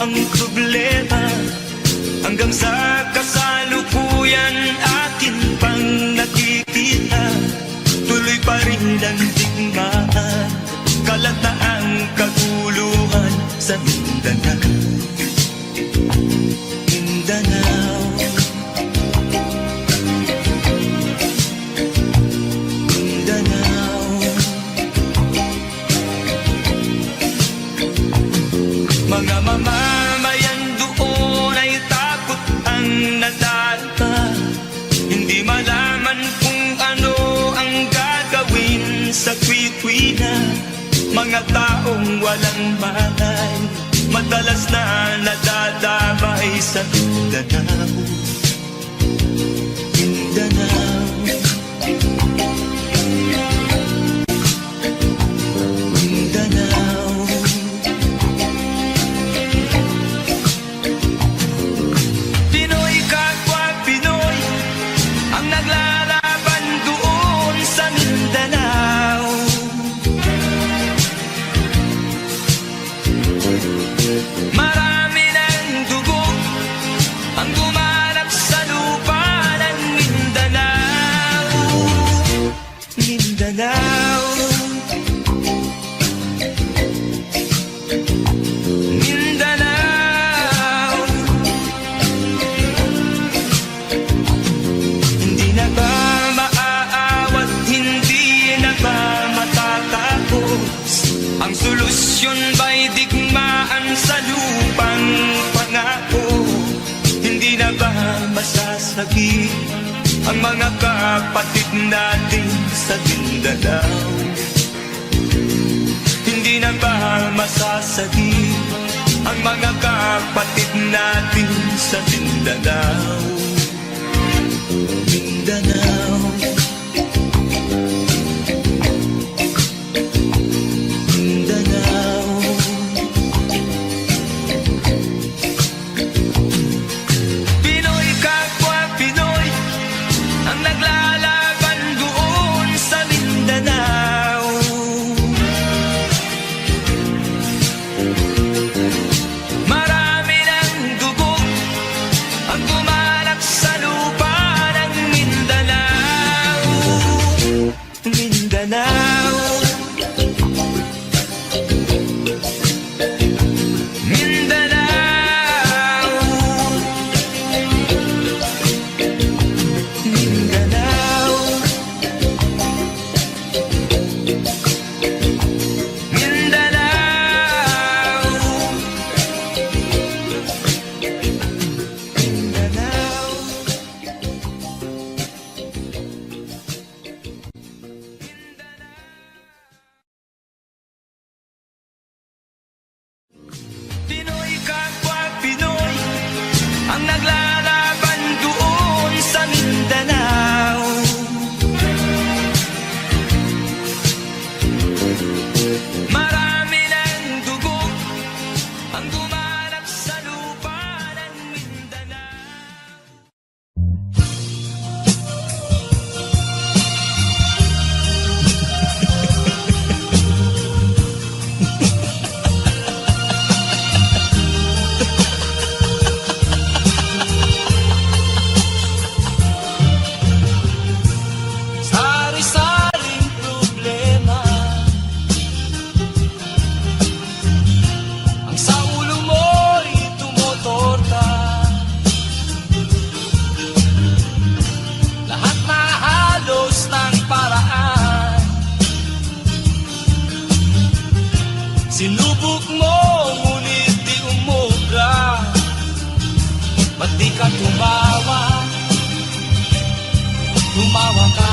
ang problema, hanggang sa kasalukuyan atin pang nakikita. Tuloy pa rin ang digmaan, kalataang kaguluhan sa Mindanao. Mindanao, Mindanao. Mga mamamayan doon ay takot ang nadarama, hindi malaman kung ano ang gagawin sa kwit-kwina. Mga taong walang malay, madalas na nadadamay sa Mindanao. Mindanao, Mindanao. Pinoy kapwa Pinoy ang naglalaban doon sa Mindanao. Marami ng dugo ang gumanap sa lupa ng Mindanao. Mindanao, Mindanao. Hindi na ba maaawat, hindi na ba matatapos? Ang solusyon ba'y digmaan sa lupang pangako? Hindi na ba masasagi ang mga kapatid natin sa Mindanao? Hindi na ba masasagi ang mga kapatid natin sa Mindanao? Mindanao, Mindanao. Pinoy kapwa Pinoy ang naglalaban doon sa Mindanao. Marami ng dugo ang gumanap sa lupa ng Mindanao. Mindanao, Mindanao, Mindanao, Mindanao, Mindanao. Pinoy kapwa Pinoy ang naglalaban doon sa Mindanao. Marami ng dugo ang gumanap sa lupa ng Mindanao. Sari-saring problema ang sa ulo mo'y tumutorta. Lahat na halos ng paraan, sinubok mo ngunit di umubra. Ba't di ka tumawa? Tumawa ka.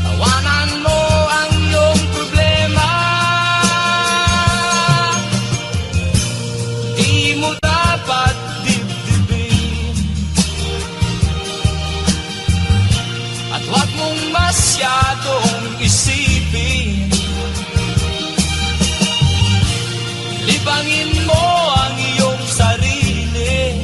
Tawanan mo ang iyong problema. Di mo dapat dibdibin, at huwag mong masyadong isipin. Libangin mo ang iyong sarili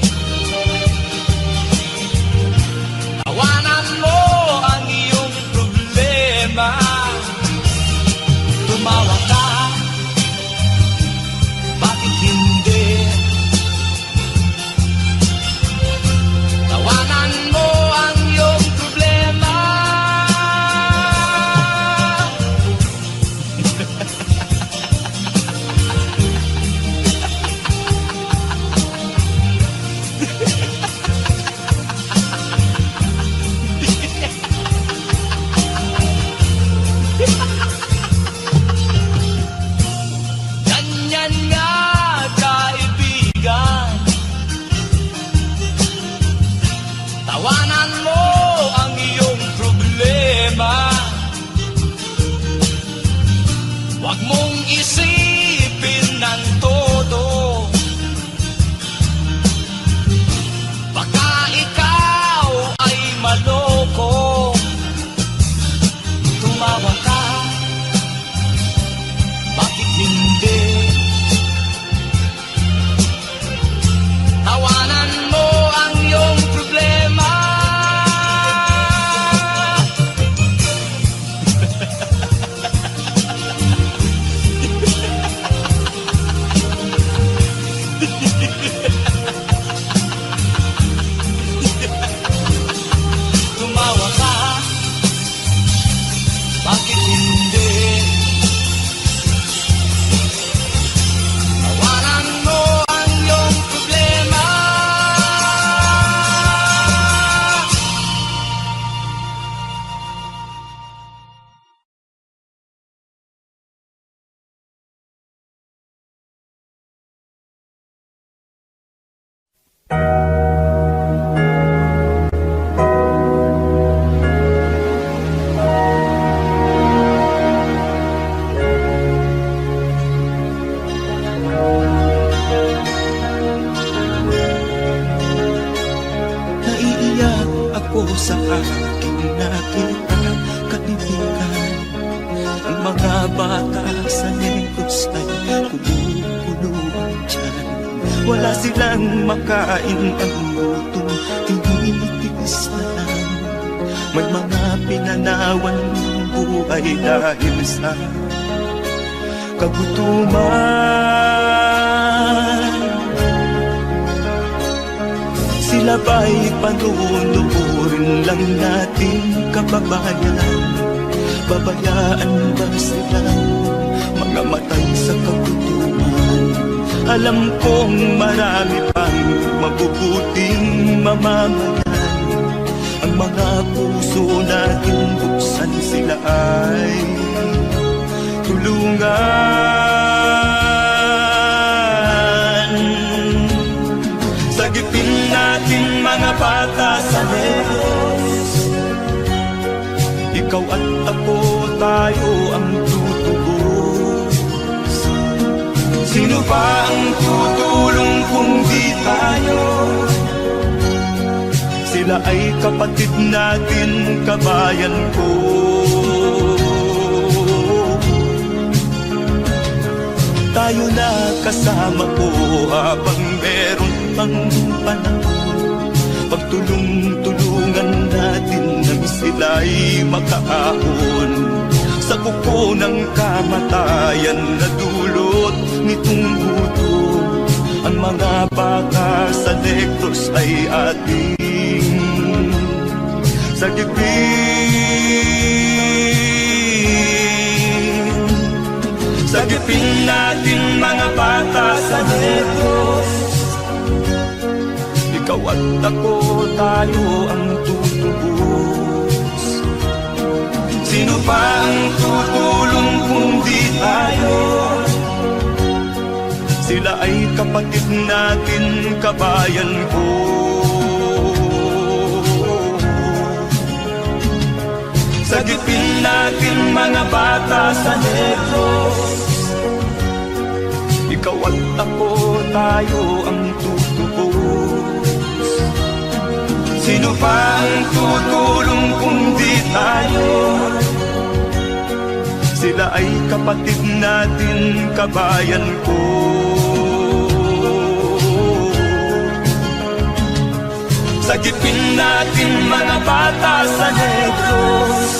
Tawanan mo ang iyong problema. Huwag mong isipin ng todo. Baka ikaw ay maloko. Tumawa ka, bakit hindi? Tawanan mo ang iyong problema. Tumawa ka, bakit hindi? Tawanan mo ang iyong problema. Naiiyak ako sa aking nakita kaibigan. Ang mga bata sa negos ay kumukulong dyan. Wala silang makain, ang gutom tinitiis na lang. May mga pinanawan ng buhay dahil sa kagutuman. Sila ba'y panunurin lang natin, kababayan? Babayaan ba silang mga matay sa kagutuman? Alam kong marami pang mabubuting mamamayan. Ang mga puso natin buksan, sila ay tulungan. Sagipin natin mga bata sa negos. Ikaw at ako, tayo ang tutubos. Sino ba ang tutulong kung di tayo? Sila ay kapatid natin, kabayan ko. Tayo na kasama ko habang meron pang panahon. Pagtulong-tulungan natin nang sila'y makaahon sa kuko ng kamatayan na dulot nitong gutom. Ang mga bata sa negros ay ating sagipin. Sagipin natin mga bata sa negros. Ikaw at ako, tayo ang tutubos. Sino pa ang tutulong kung di tayo? Sila ay kapatid natin, kabayan ko. Sagipin natin mga bata sa negros. Ikaw at ako, tayo ang tutubos. Sino pa ang tutulong kung di tayo? Sila ay kapatid natin, kabayan ko. Sagipin natin mga bata sa negros.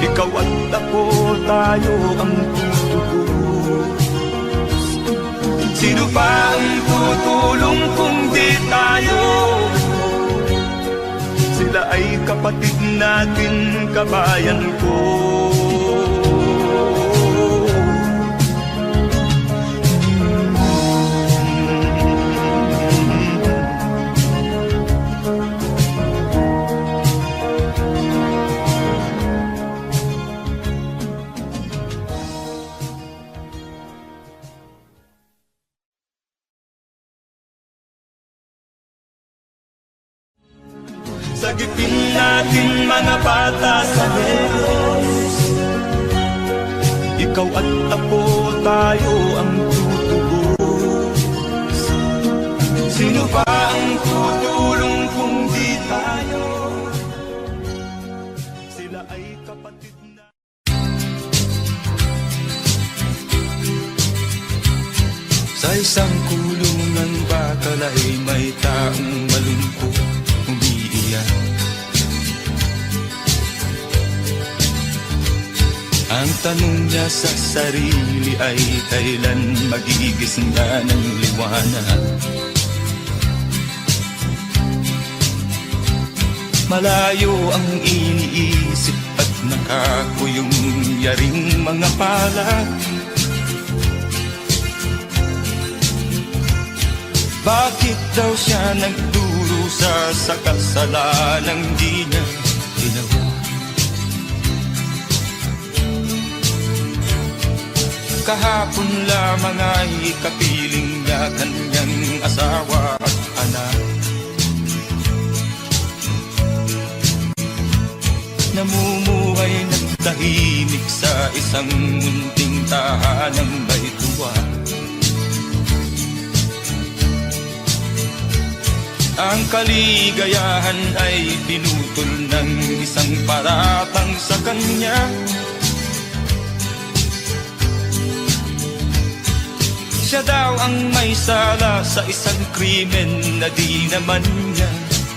Ikaw at ako, tayo ang tutubos. Sino pa ang tutulong kung di tayo? Sila ay kapatid natin, kabayan ko. Sagipin natin mga bata sa Diyos. Ikaw at ako, tayo ang tutubos. Sino ba ang tutulong kung di tayo? Sila ay kapatid na. Sa isang kulungan bakal ay may taong malungkot umiiyak. Ang tanong niya sa sarili ay kailan magigising na ng liwanag. Malayo ang iniisip at nakakuyong yaring mga palad. Bakit daw siya nagdurusa sa kasalanang di niya ginawa? Kahapon lamang ay kapiling niya kanyang asawa at anak. Namumuhay ng tahimik sa isang munting tahanang may tuwa. Ang kaligayahan ay pinutol ng isang paratang sa kanya. Siya daw ang may sala sa isang krimen na di naman niya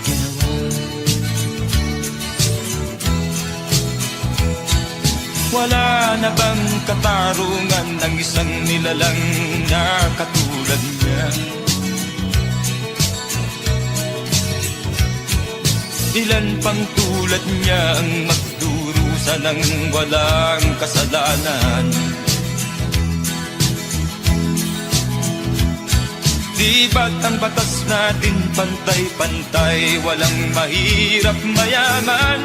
ginawa. Wala na bang katarungan ng isang nilalang na katulad niya? Ilan pang tulad niya ang magdurusa ng walang kasalanan? Di ba't ang batas natin pantay-pantay, walang mahirap mayaman?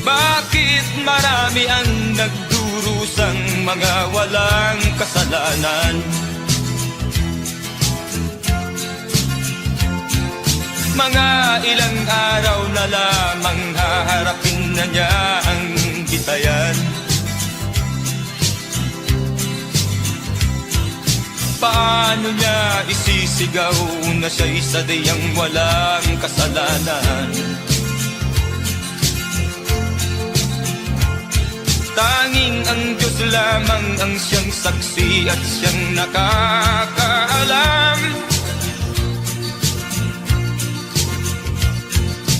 Bakit marami ang nagdurusang mga walang kasalanan? Mga ilang araw na lamang haharapin na niya ang bitayan. Paano niya isisigaw na siya'y sadyang walang kasalanan? Tanging ang Diyos lamang ang siyang saksi at siyang nakakaalam.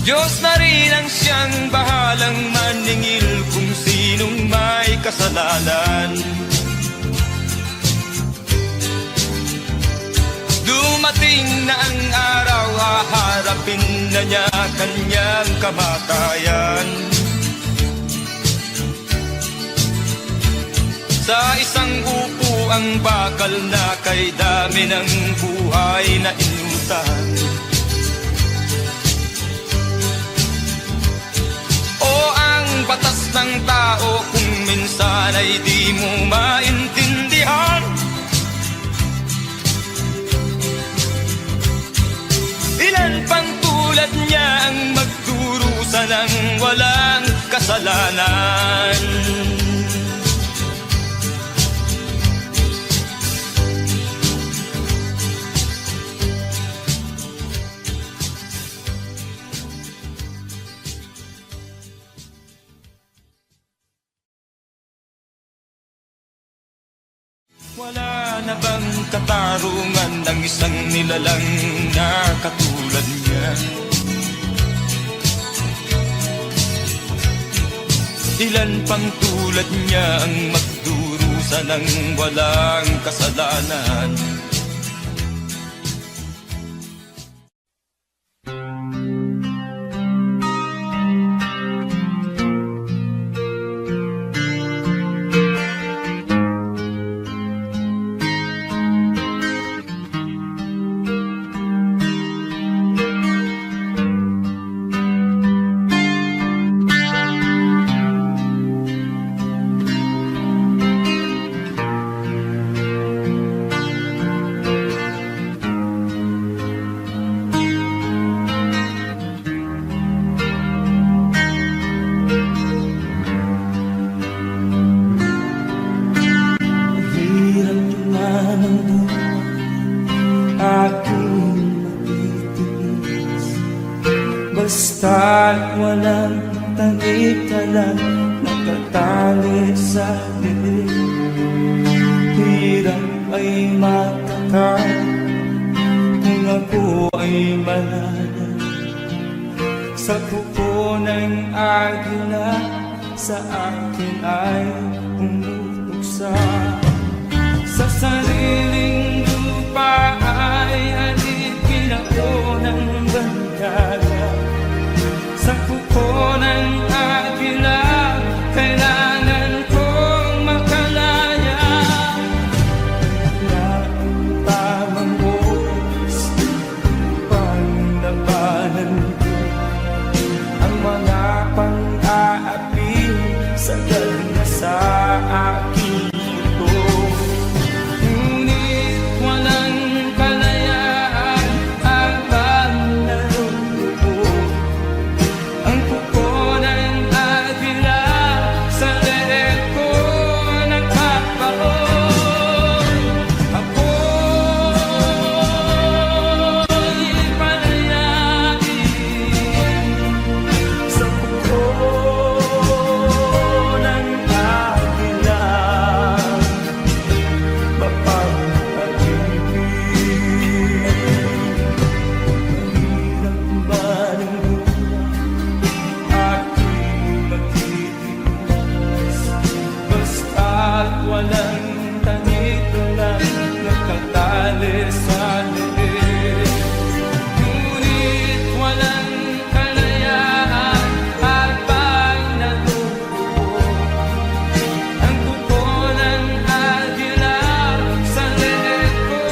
Diyos na rin ang siyang bahalang maningil kung sinong may kasalanan. Dumating na ang araw, haharapin na niya kanyang kamatayan. Sa isang upo ang bakal na kay dami ng buhay na inutang. O ang batas ng tao kung minsan ay di mo maintindihan. Ilan pang tulad niya ang magdurusa ng walang kasalanan? Wala na bang katarungan ng isang nilalang na katulad niya? Ilan pang tulad niya ang magdurusa ng walang kasalanan? lupa aking matitiis. Basta't walang tanik-talang nakatali sa dilim. Hirap ay matakal kung ako ay malala sa kuko ng agila. Sa akin ay pumutuksa. Sa sariling lupa ay alipin ako ng bandaga. Sa kuko ng agila kailangan kong makalaya. Na ang tamang oras upang labanan ko ang mga pang-aapi sagal na sa aking ito. Ngunit walang kalayaan ang panlaro. Ang kuko ng agila sa leeg ko nagpapaon. Ako'y palayain sa kuko ng agila. Mahirap ba ng aking magtitiis? Basta't walang tanik-talang nakatali sa leeg. Ngunit walang kalayaan at panlaro. Ang kuko ng agila sa leeg ko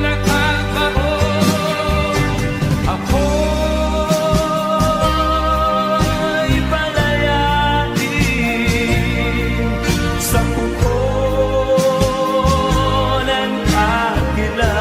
nagpapaon. Ako'y palayain sa kuko ng agila.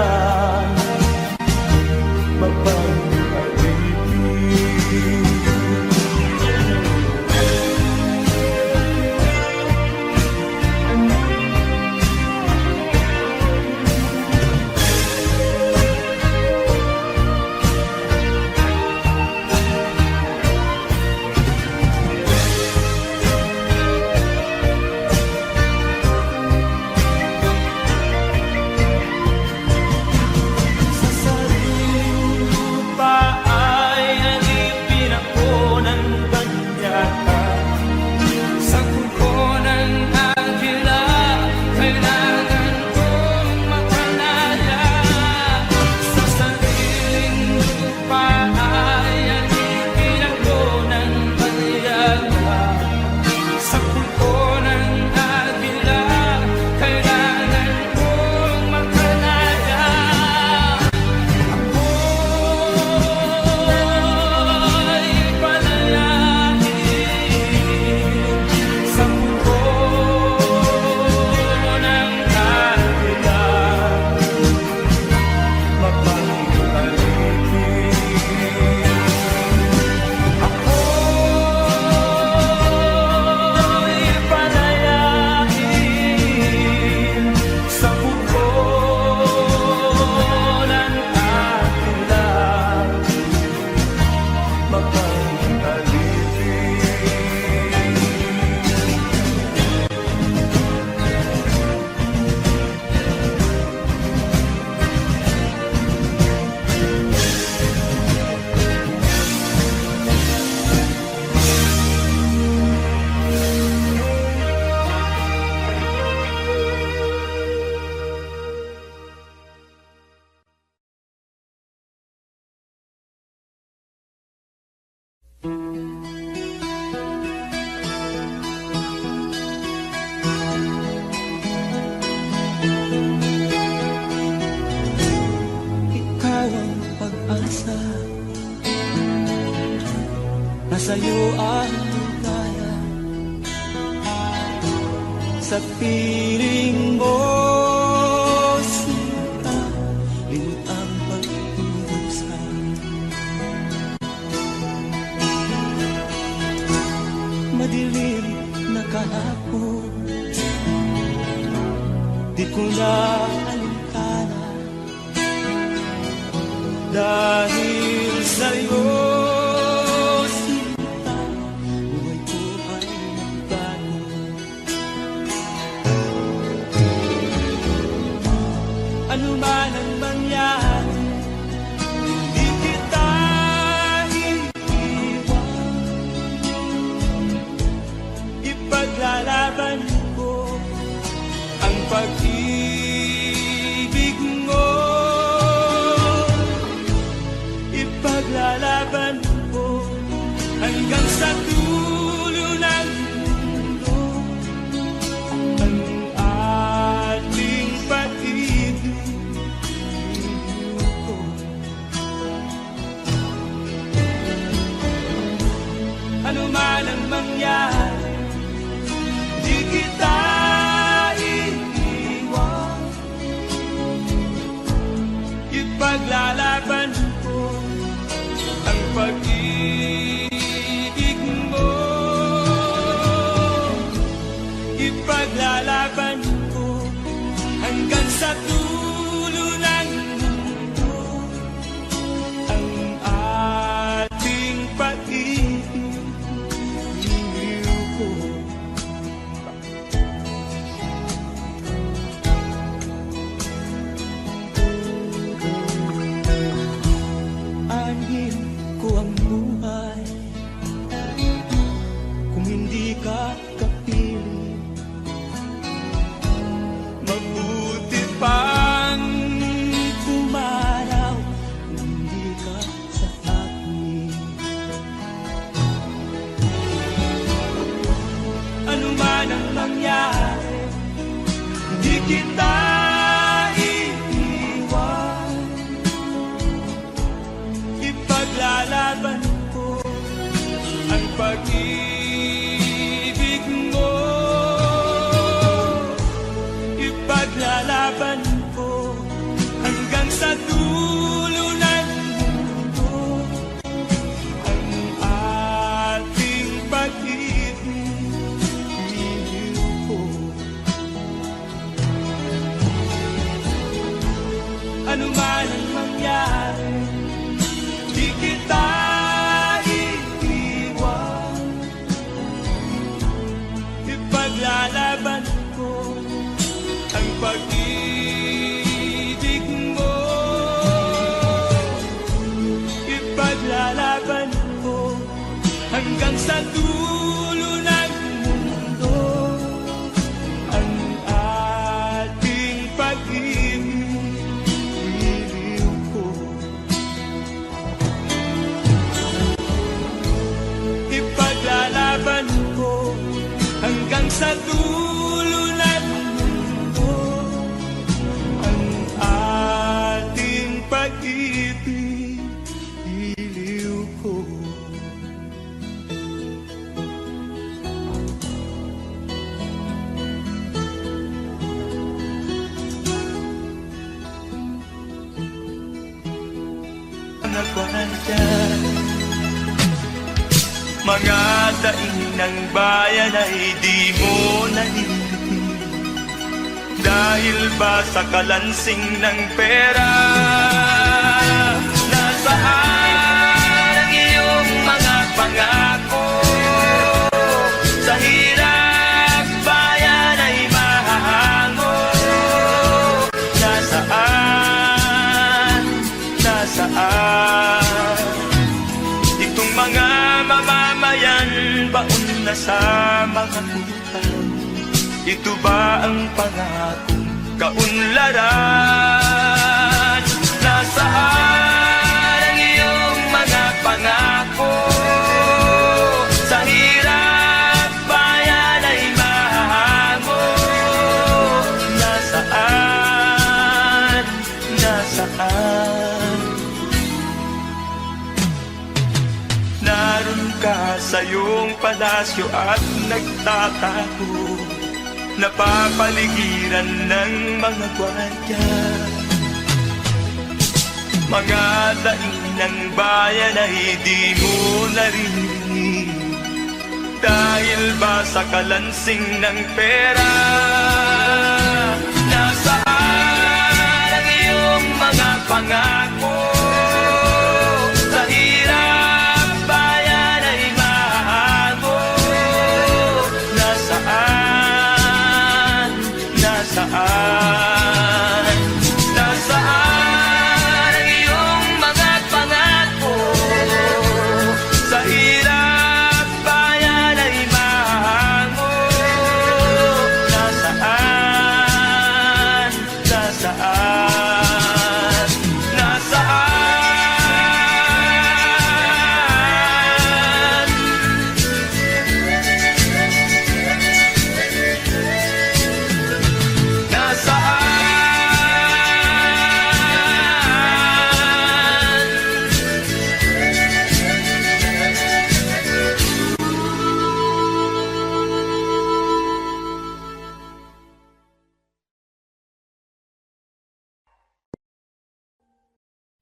Sa sariling lupa ay alipin ako ng banyaga. Sa kuko ng agila kailangan kong makalaya. Sa sariling lupa ay alipin ako ng banyaga. Sa kuko ng agila kailangan kong makalaya. Ako'y palayain sa kuko ng agila. Mapag-alipin ako'y palayain sa kuko ng agila. Ikaw ang pag-asa, nasa'yo ang ligaya. Sa piling mo sinta, limot ang pagdurusa. Madilim na kahapon, di ko na alinta. Dahil sa'yo, sinta, buhay ko ay nagbago. Ano man ang mangyari, hindi kita iiwan. Ipaglalaban ko ang pag-ibig mo. Ipaglalaban ko hanggang sa dulo ng mundo ang ating pag-ibig ko. Ano man ang mangyari, di kita iiwan. Ipaglalaban ko ang pag-ibig mo. Ipaglalaban ko hanggang sa dulo ng mundo ang ating pag-ibig ko. Anhin ko ang buhay kung hindi ka kapiling. Mabuti pang pumaraw kung hindi ka sa akin. Ano man ang mangyari, hindi kita iiwan. Ipaglalaban ko ang pag-ibig mo. Ipaglalaban ko hanggang sa dulo ng mundo ang ating pag-ibig ko. Ano man ang mangyari, di kita iiwan. Ipaglalaban ko ang pag-ibig mo. Ipaglalaban ko hanggang sa dulo ng mundo ang ating pag-ibig ko. Ipaglalaban ko hanggang sa dulo ng mundo ang ating pag-ibig ko. Nagwanda mga daing ng bayan ay di mo nalilitin. Dahil ba sa kalansing ng pera? Nasaan ang iyong mga pangako? Sa hirap bayan ay mahahango. Nasaan? Nasaan? Itong mga mamamayan, baon na sa mga utang. Ito ba ang pangakong kaunlaran? Nasaan ang iyong mga pangako? Sa hirap bayan ay mahahango. Nasaan? Nasaan? Naroon ka sa iyong palasyo at nagtatago, napapaligiran ng mga gwardiya. Mga daing ng bayan ay di mo naririnig. Dahil ba sa kalansing ng pera? Nasaan ang iyong mga pangako?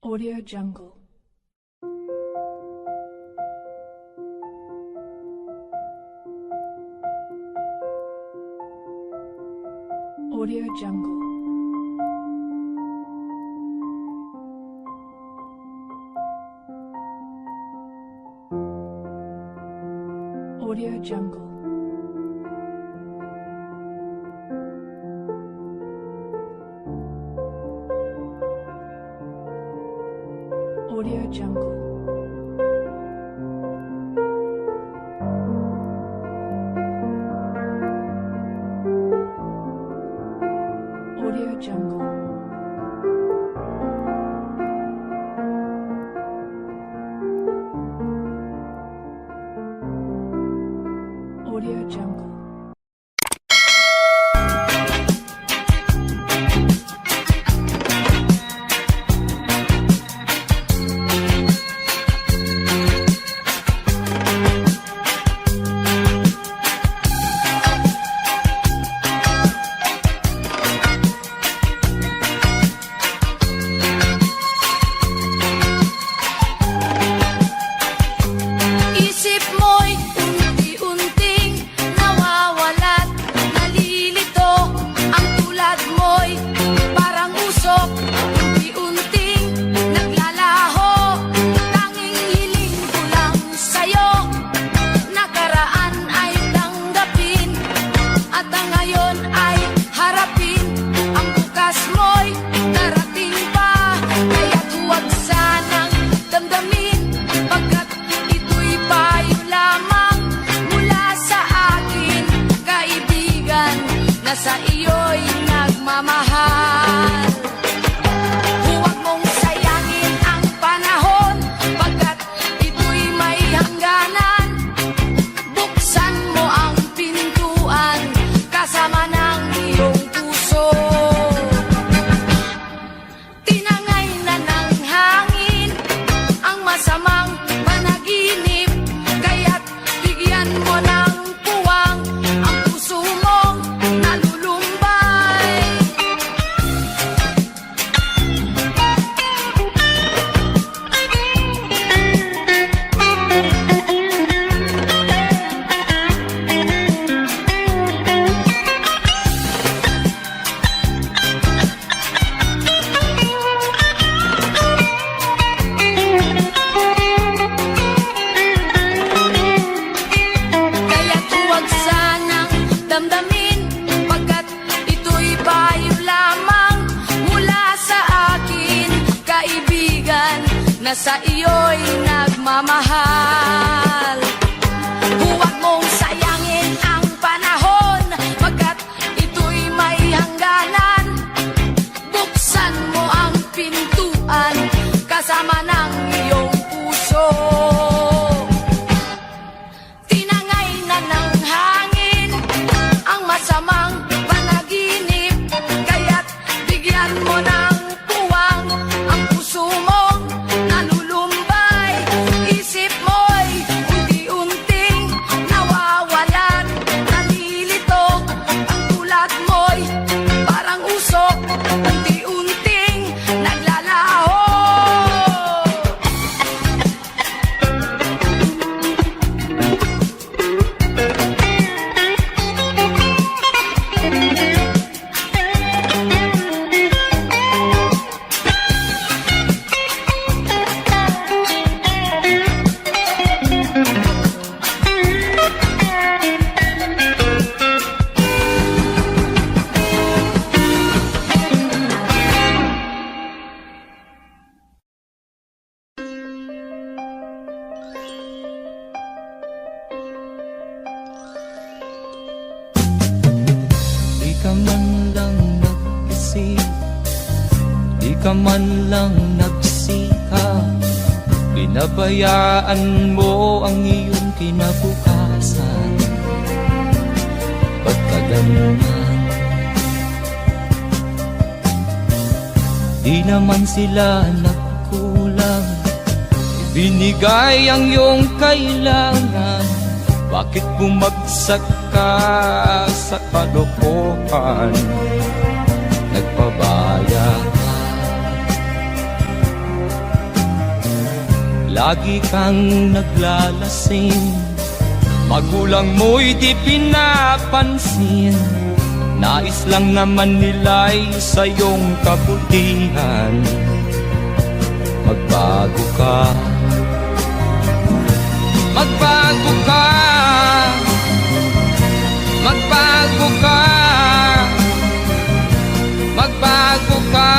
Audio Jungle. Audio Jungle. Audio Jungle. Audio Jungle. Audio Jungle. Audio Jungle. Isip mo'y unti-unting nawawalat, nalilito. Ang tulad mo'y parang usok, unti-unting naglalaho. Tanging hiling ko lang sa'yo, nakaraan ay tanggapin, at ang ngayon ay harapin. Ang bukas mo'y darating pa, kaya't huwag sanang damdamin, pagkat ito'y payo lamang mula sa akin, kaibigan, na sa iyo'y nagmamahal. Huwag mong sayangin ang panahon, pagkat ito'y may hangganan. Buksan mo ang pintuan, kasama ng iyong puso. Tinangay na ng hangin ang masamang panaginip, kaya't bigyan mo ng puwang ang puso mong nalulumbay. Kaya't huwag sanang damdamin, pagkat ito'y payo lamang mula sa akin, kaibigan, na sa iyo'y nagmamahal. Huwag mong sayangin ang panahon, pagkat ito'y may hangganan. Buksan mo ang pintuan, kasama ng iyong puso. Tinangay na ng hangin ang masamang panaginip, kaya't bigyan mo ng puwang ang puso mong nalulumbay. Isip mo'y unti-unting nawawalan, nalilito. Ang tulad mo'y parang usok, unti-unting naglalaho. Di ka man lang nag-isip, di ka man lang nagsikap, pinabayaan mo ang iyong kinabukasan. Pagkaganyan, di naman sila nagkulang, ibinigay ang iyong kailangan. Bakit bumagsak ka sa kalokohan? Nagpabaya ka. lagi kang naglalasing. Magulang mo'y di pinapansin, nais lang naman nila'y sa iyong kabutihan. Magbago ka, magbago ka, magbago ka, magbago ka.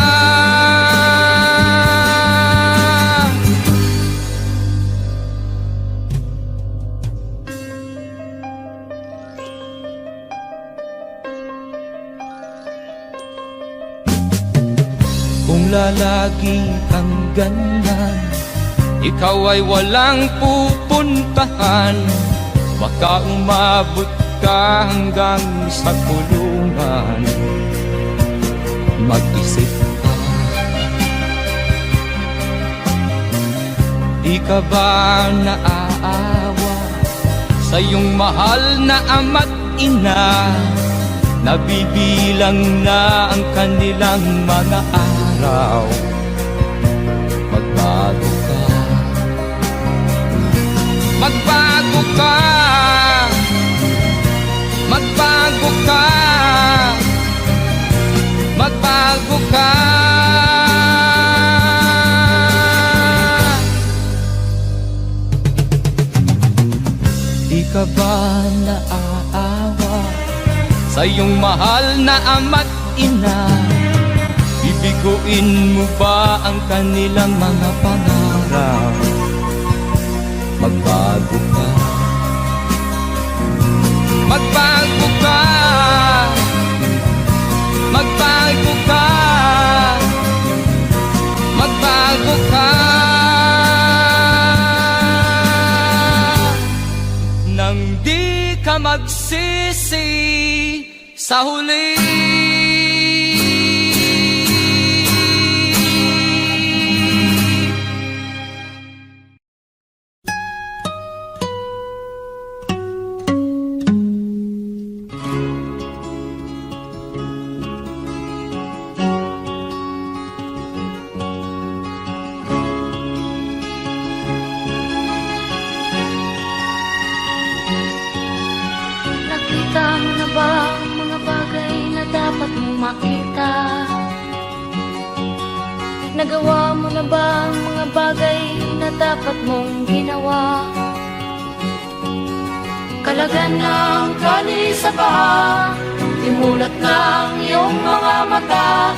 Kung lalagi kang ganyan, ikaw ay walang pupuntahan. Baka umabot ka hanggang sa kulungan. Mag-isip ka, di ka ba naaawa sa iyong mahal na ama't ina? Nabibilang na ang kanilang mga araw. Magbago ka, magbago ka, magbago ka, magbago ka. Di ka ba naaawa sa iyong mahal na ama't ina? Bibiguin mo ba ang kanilang mga pangarap? Magbago ka, magbago ka, magbago ka, magbago ka. Nang di ka magsisi sa huli. Nakita mo na ba ang mga bagay na dapat mong makita? Nagawa mo na ba ang mga bagay na dapat mong ginawa? Kalagan ng kali sa paa, imulat ng iyong mga mata.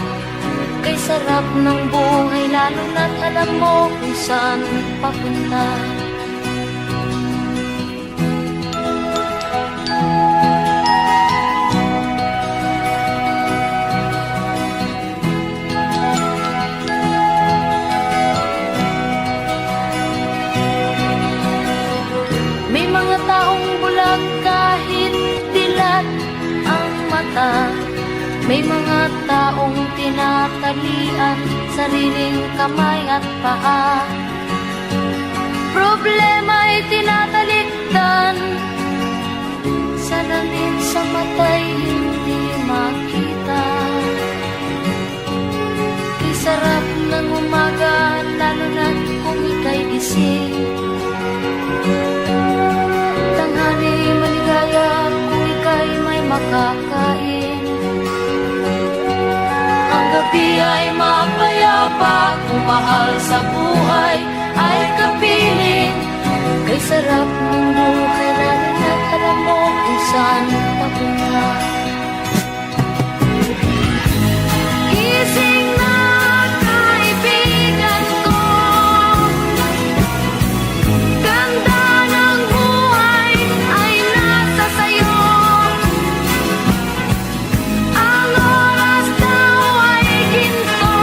Kay sarap ng buhay lalo na't alam mo kung saan papunta. May mga taong bulag kahit dilat ang mata. May mga taong tinatalian sariling kamay at paa. Problema'y tinatalikdan, salamin sa mata'y hindi makita. Kay sarap ng umaga lalo na kung ika'y gising. Tanghali maligaya kung ika'y may makakain. Ang gabi ay mapayapa kung mahal sa buhay ay kapiling. Kay sarap ng buhay lalo na't alam mo kung saan papunta. Gising na kaibigan ko, ganda ng buhay ay nasa sayo. Ang oras daw ay ginto.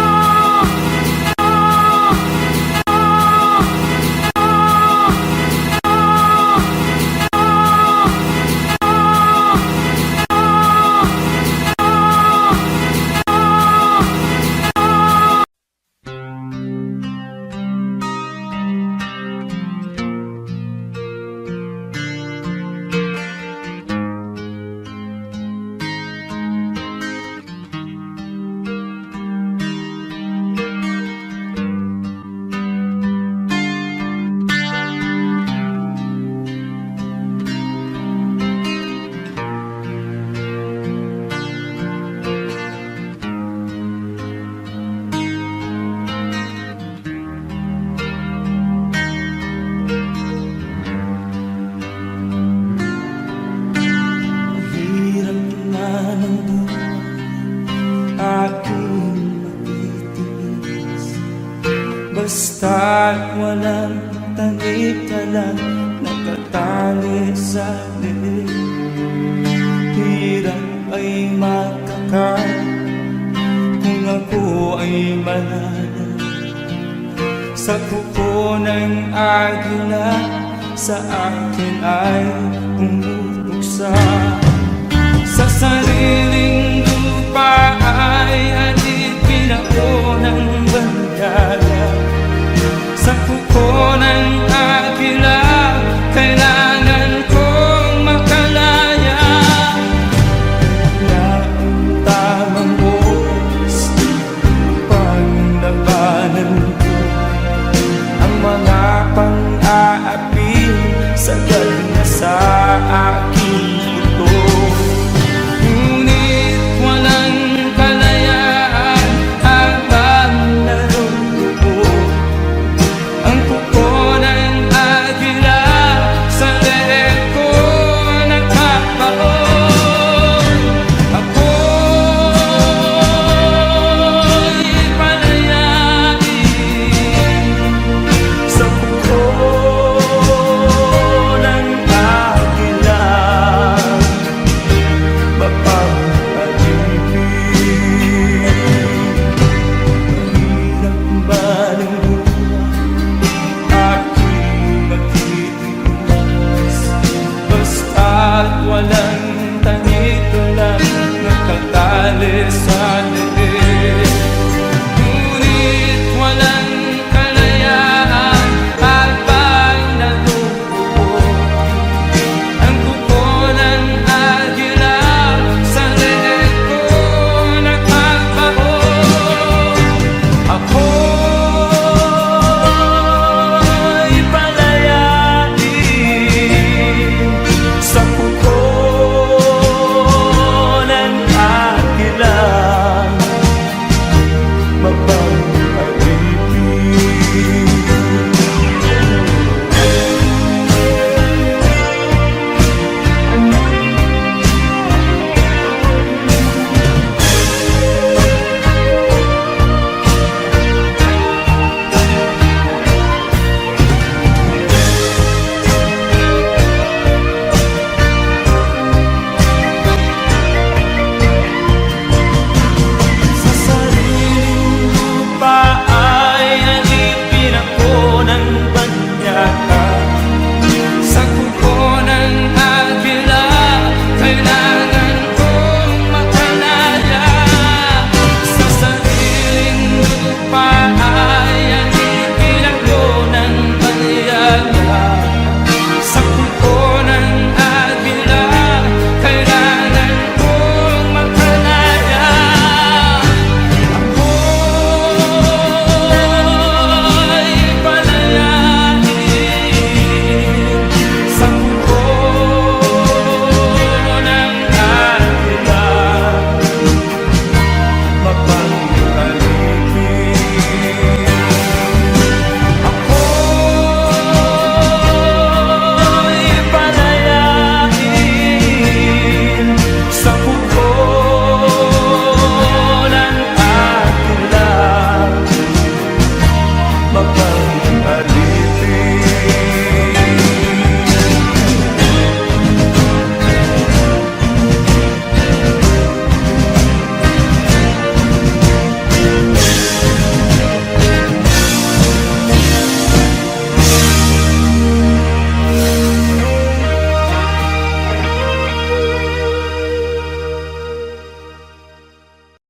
Basta't walang tanik-talang nakatali sa liig. Hirap ay makakal kung ako ay malala. Sa kuko ng agila sa akin ay pumupuksa. Sa sariling lupa ay alipin ako ng bandala. Sa kuko ng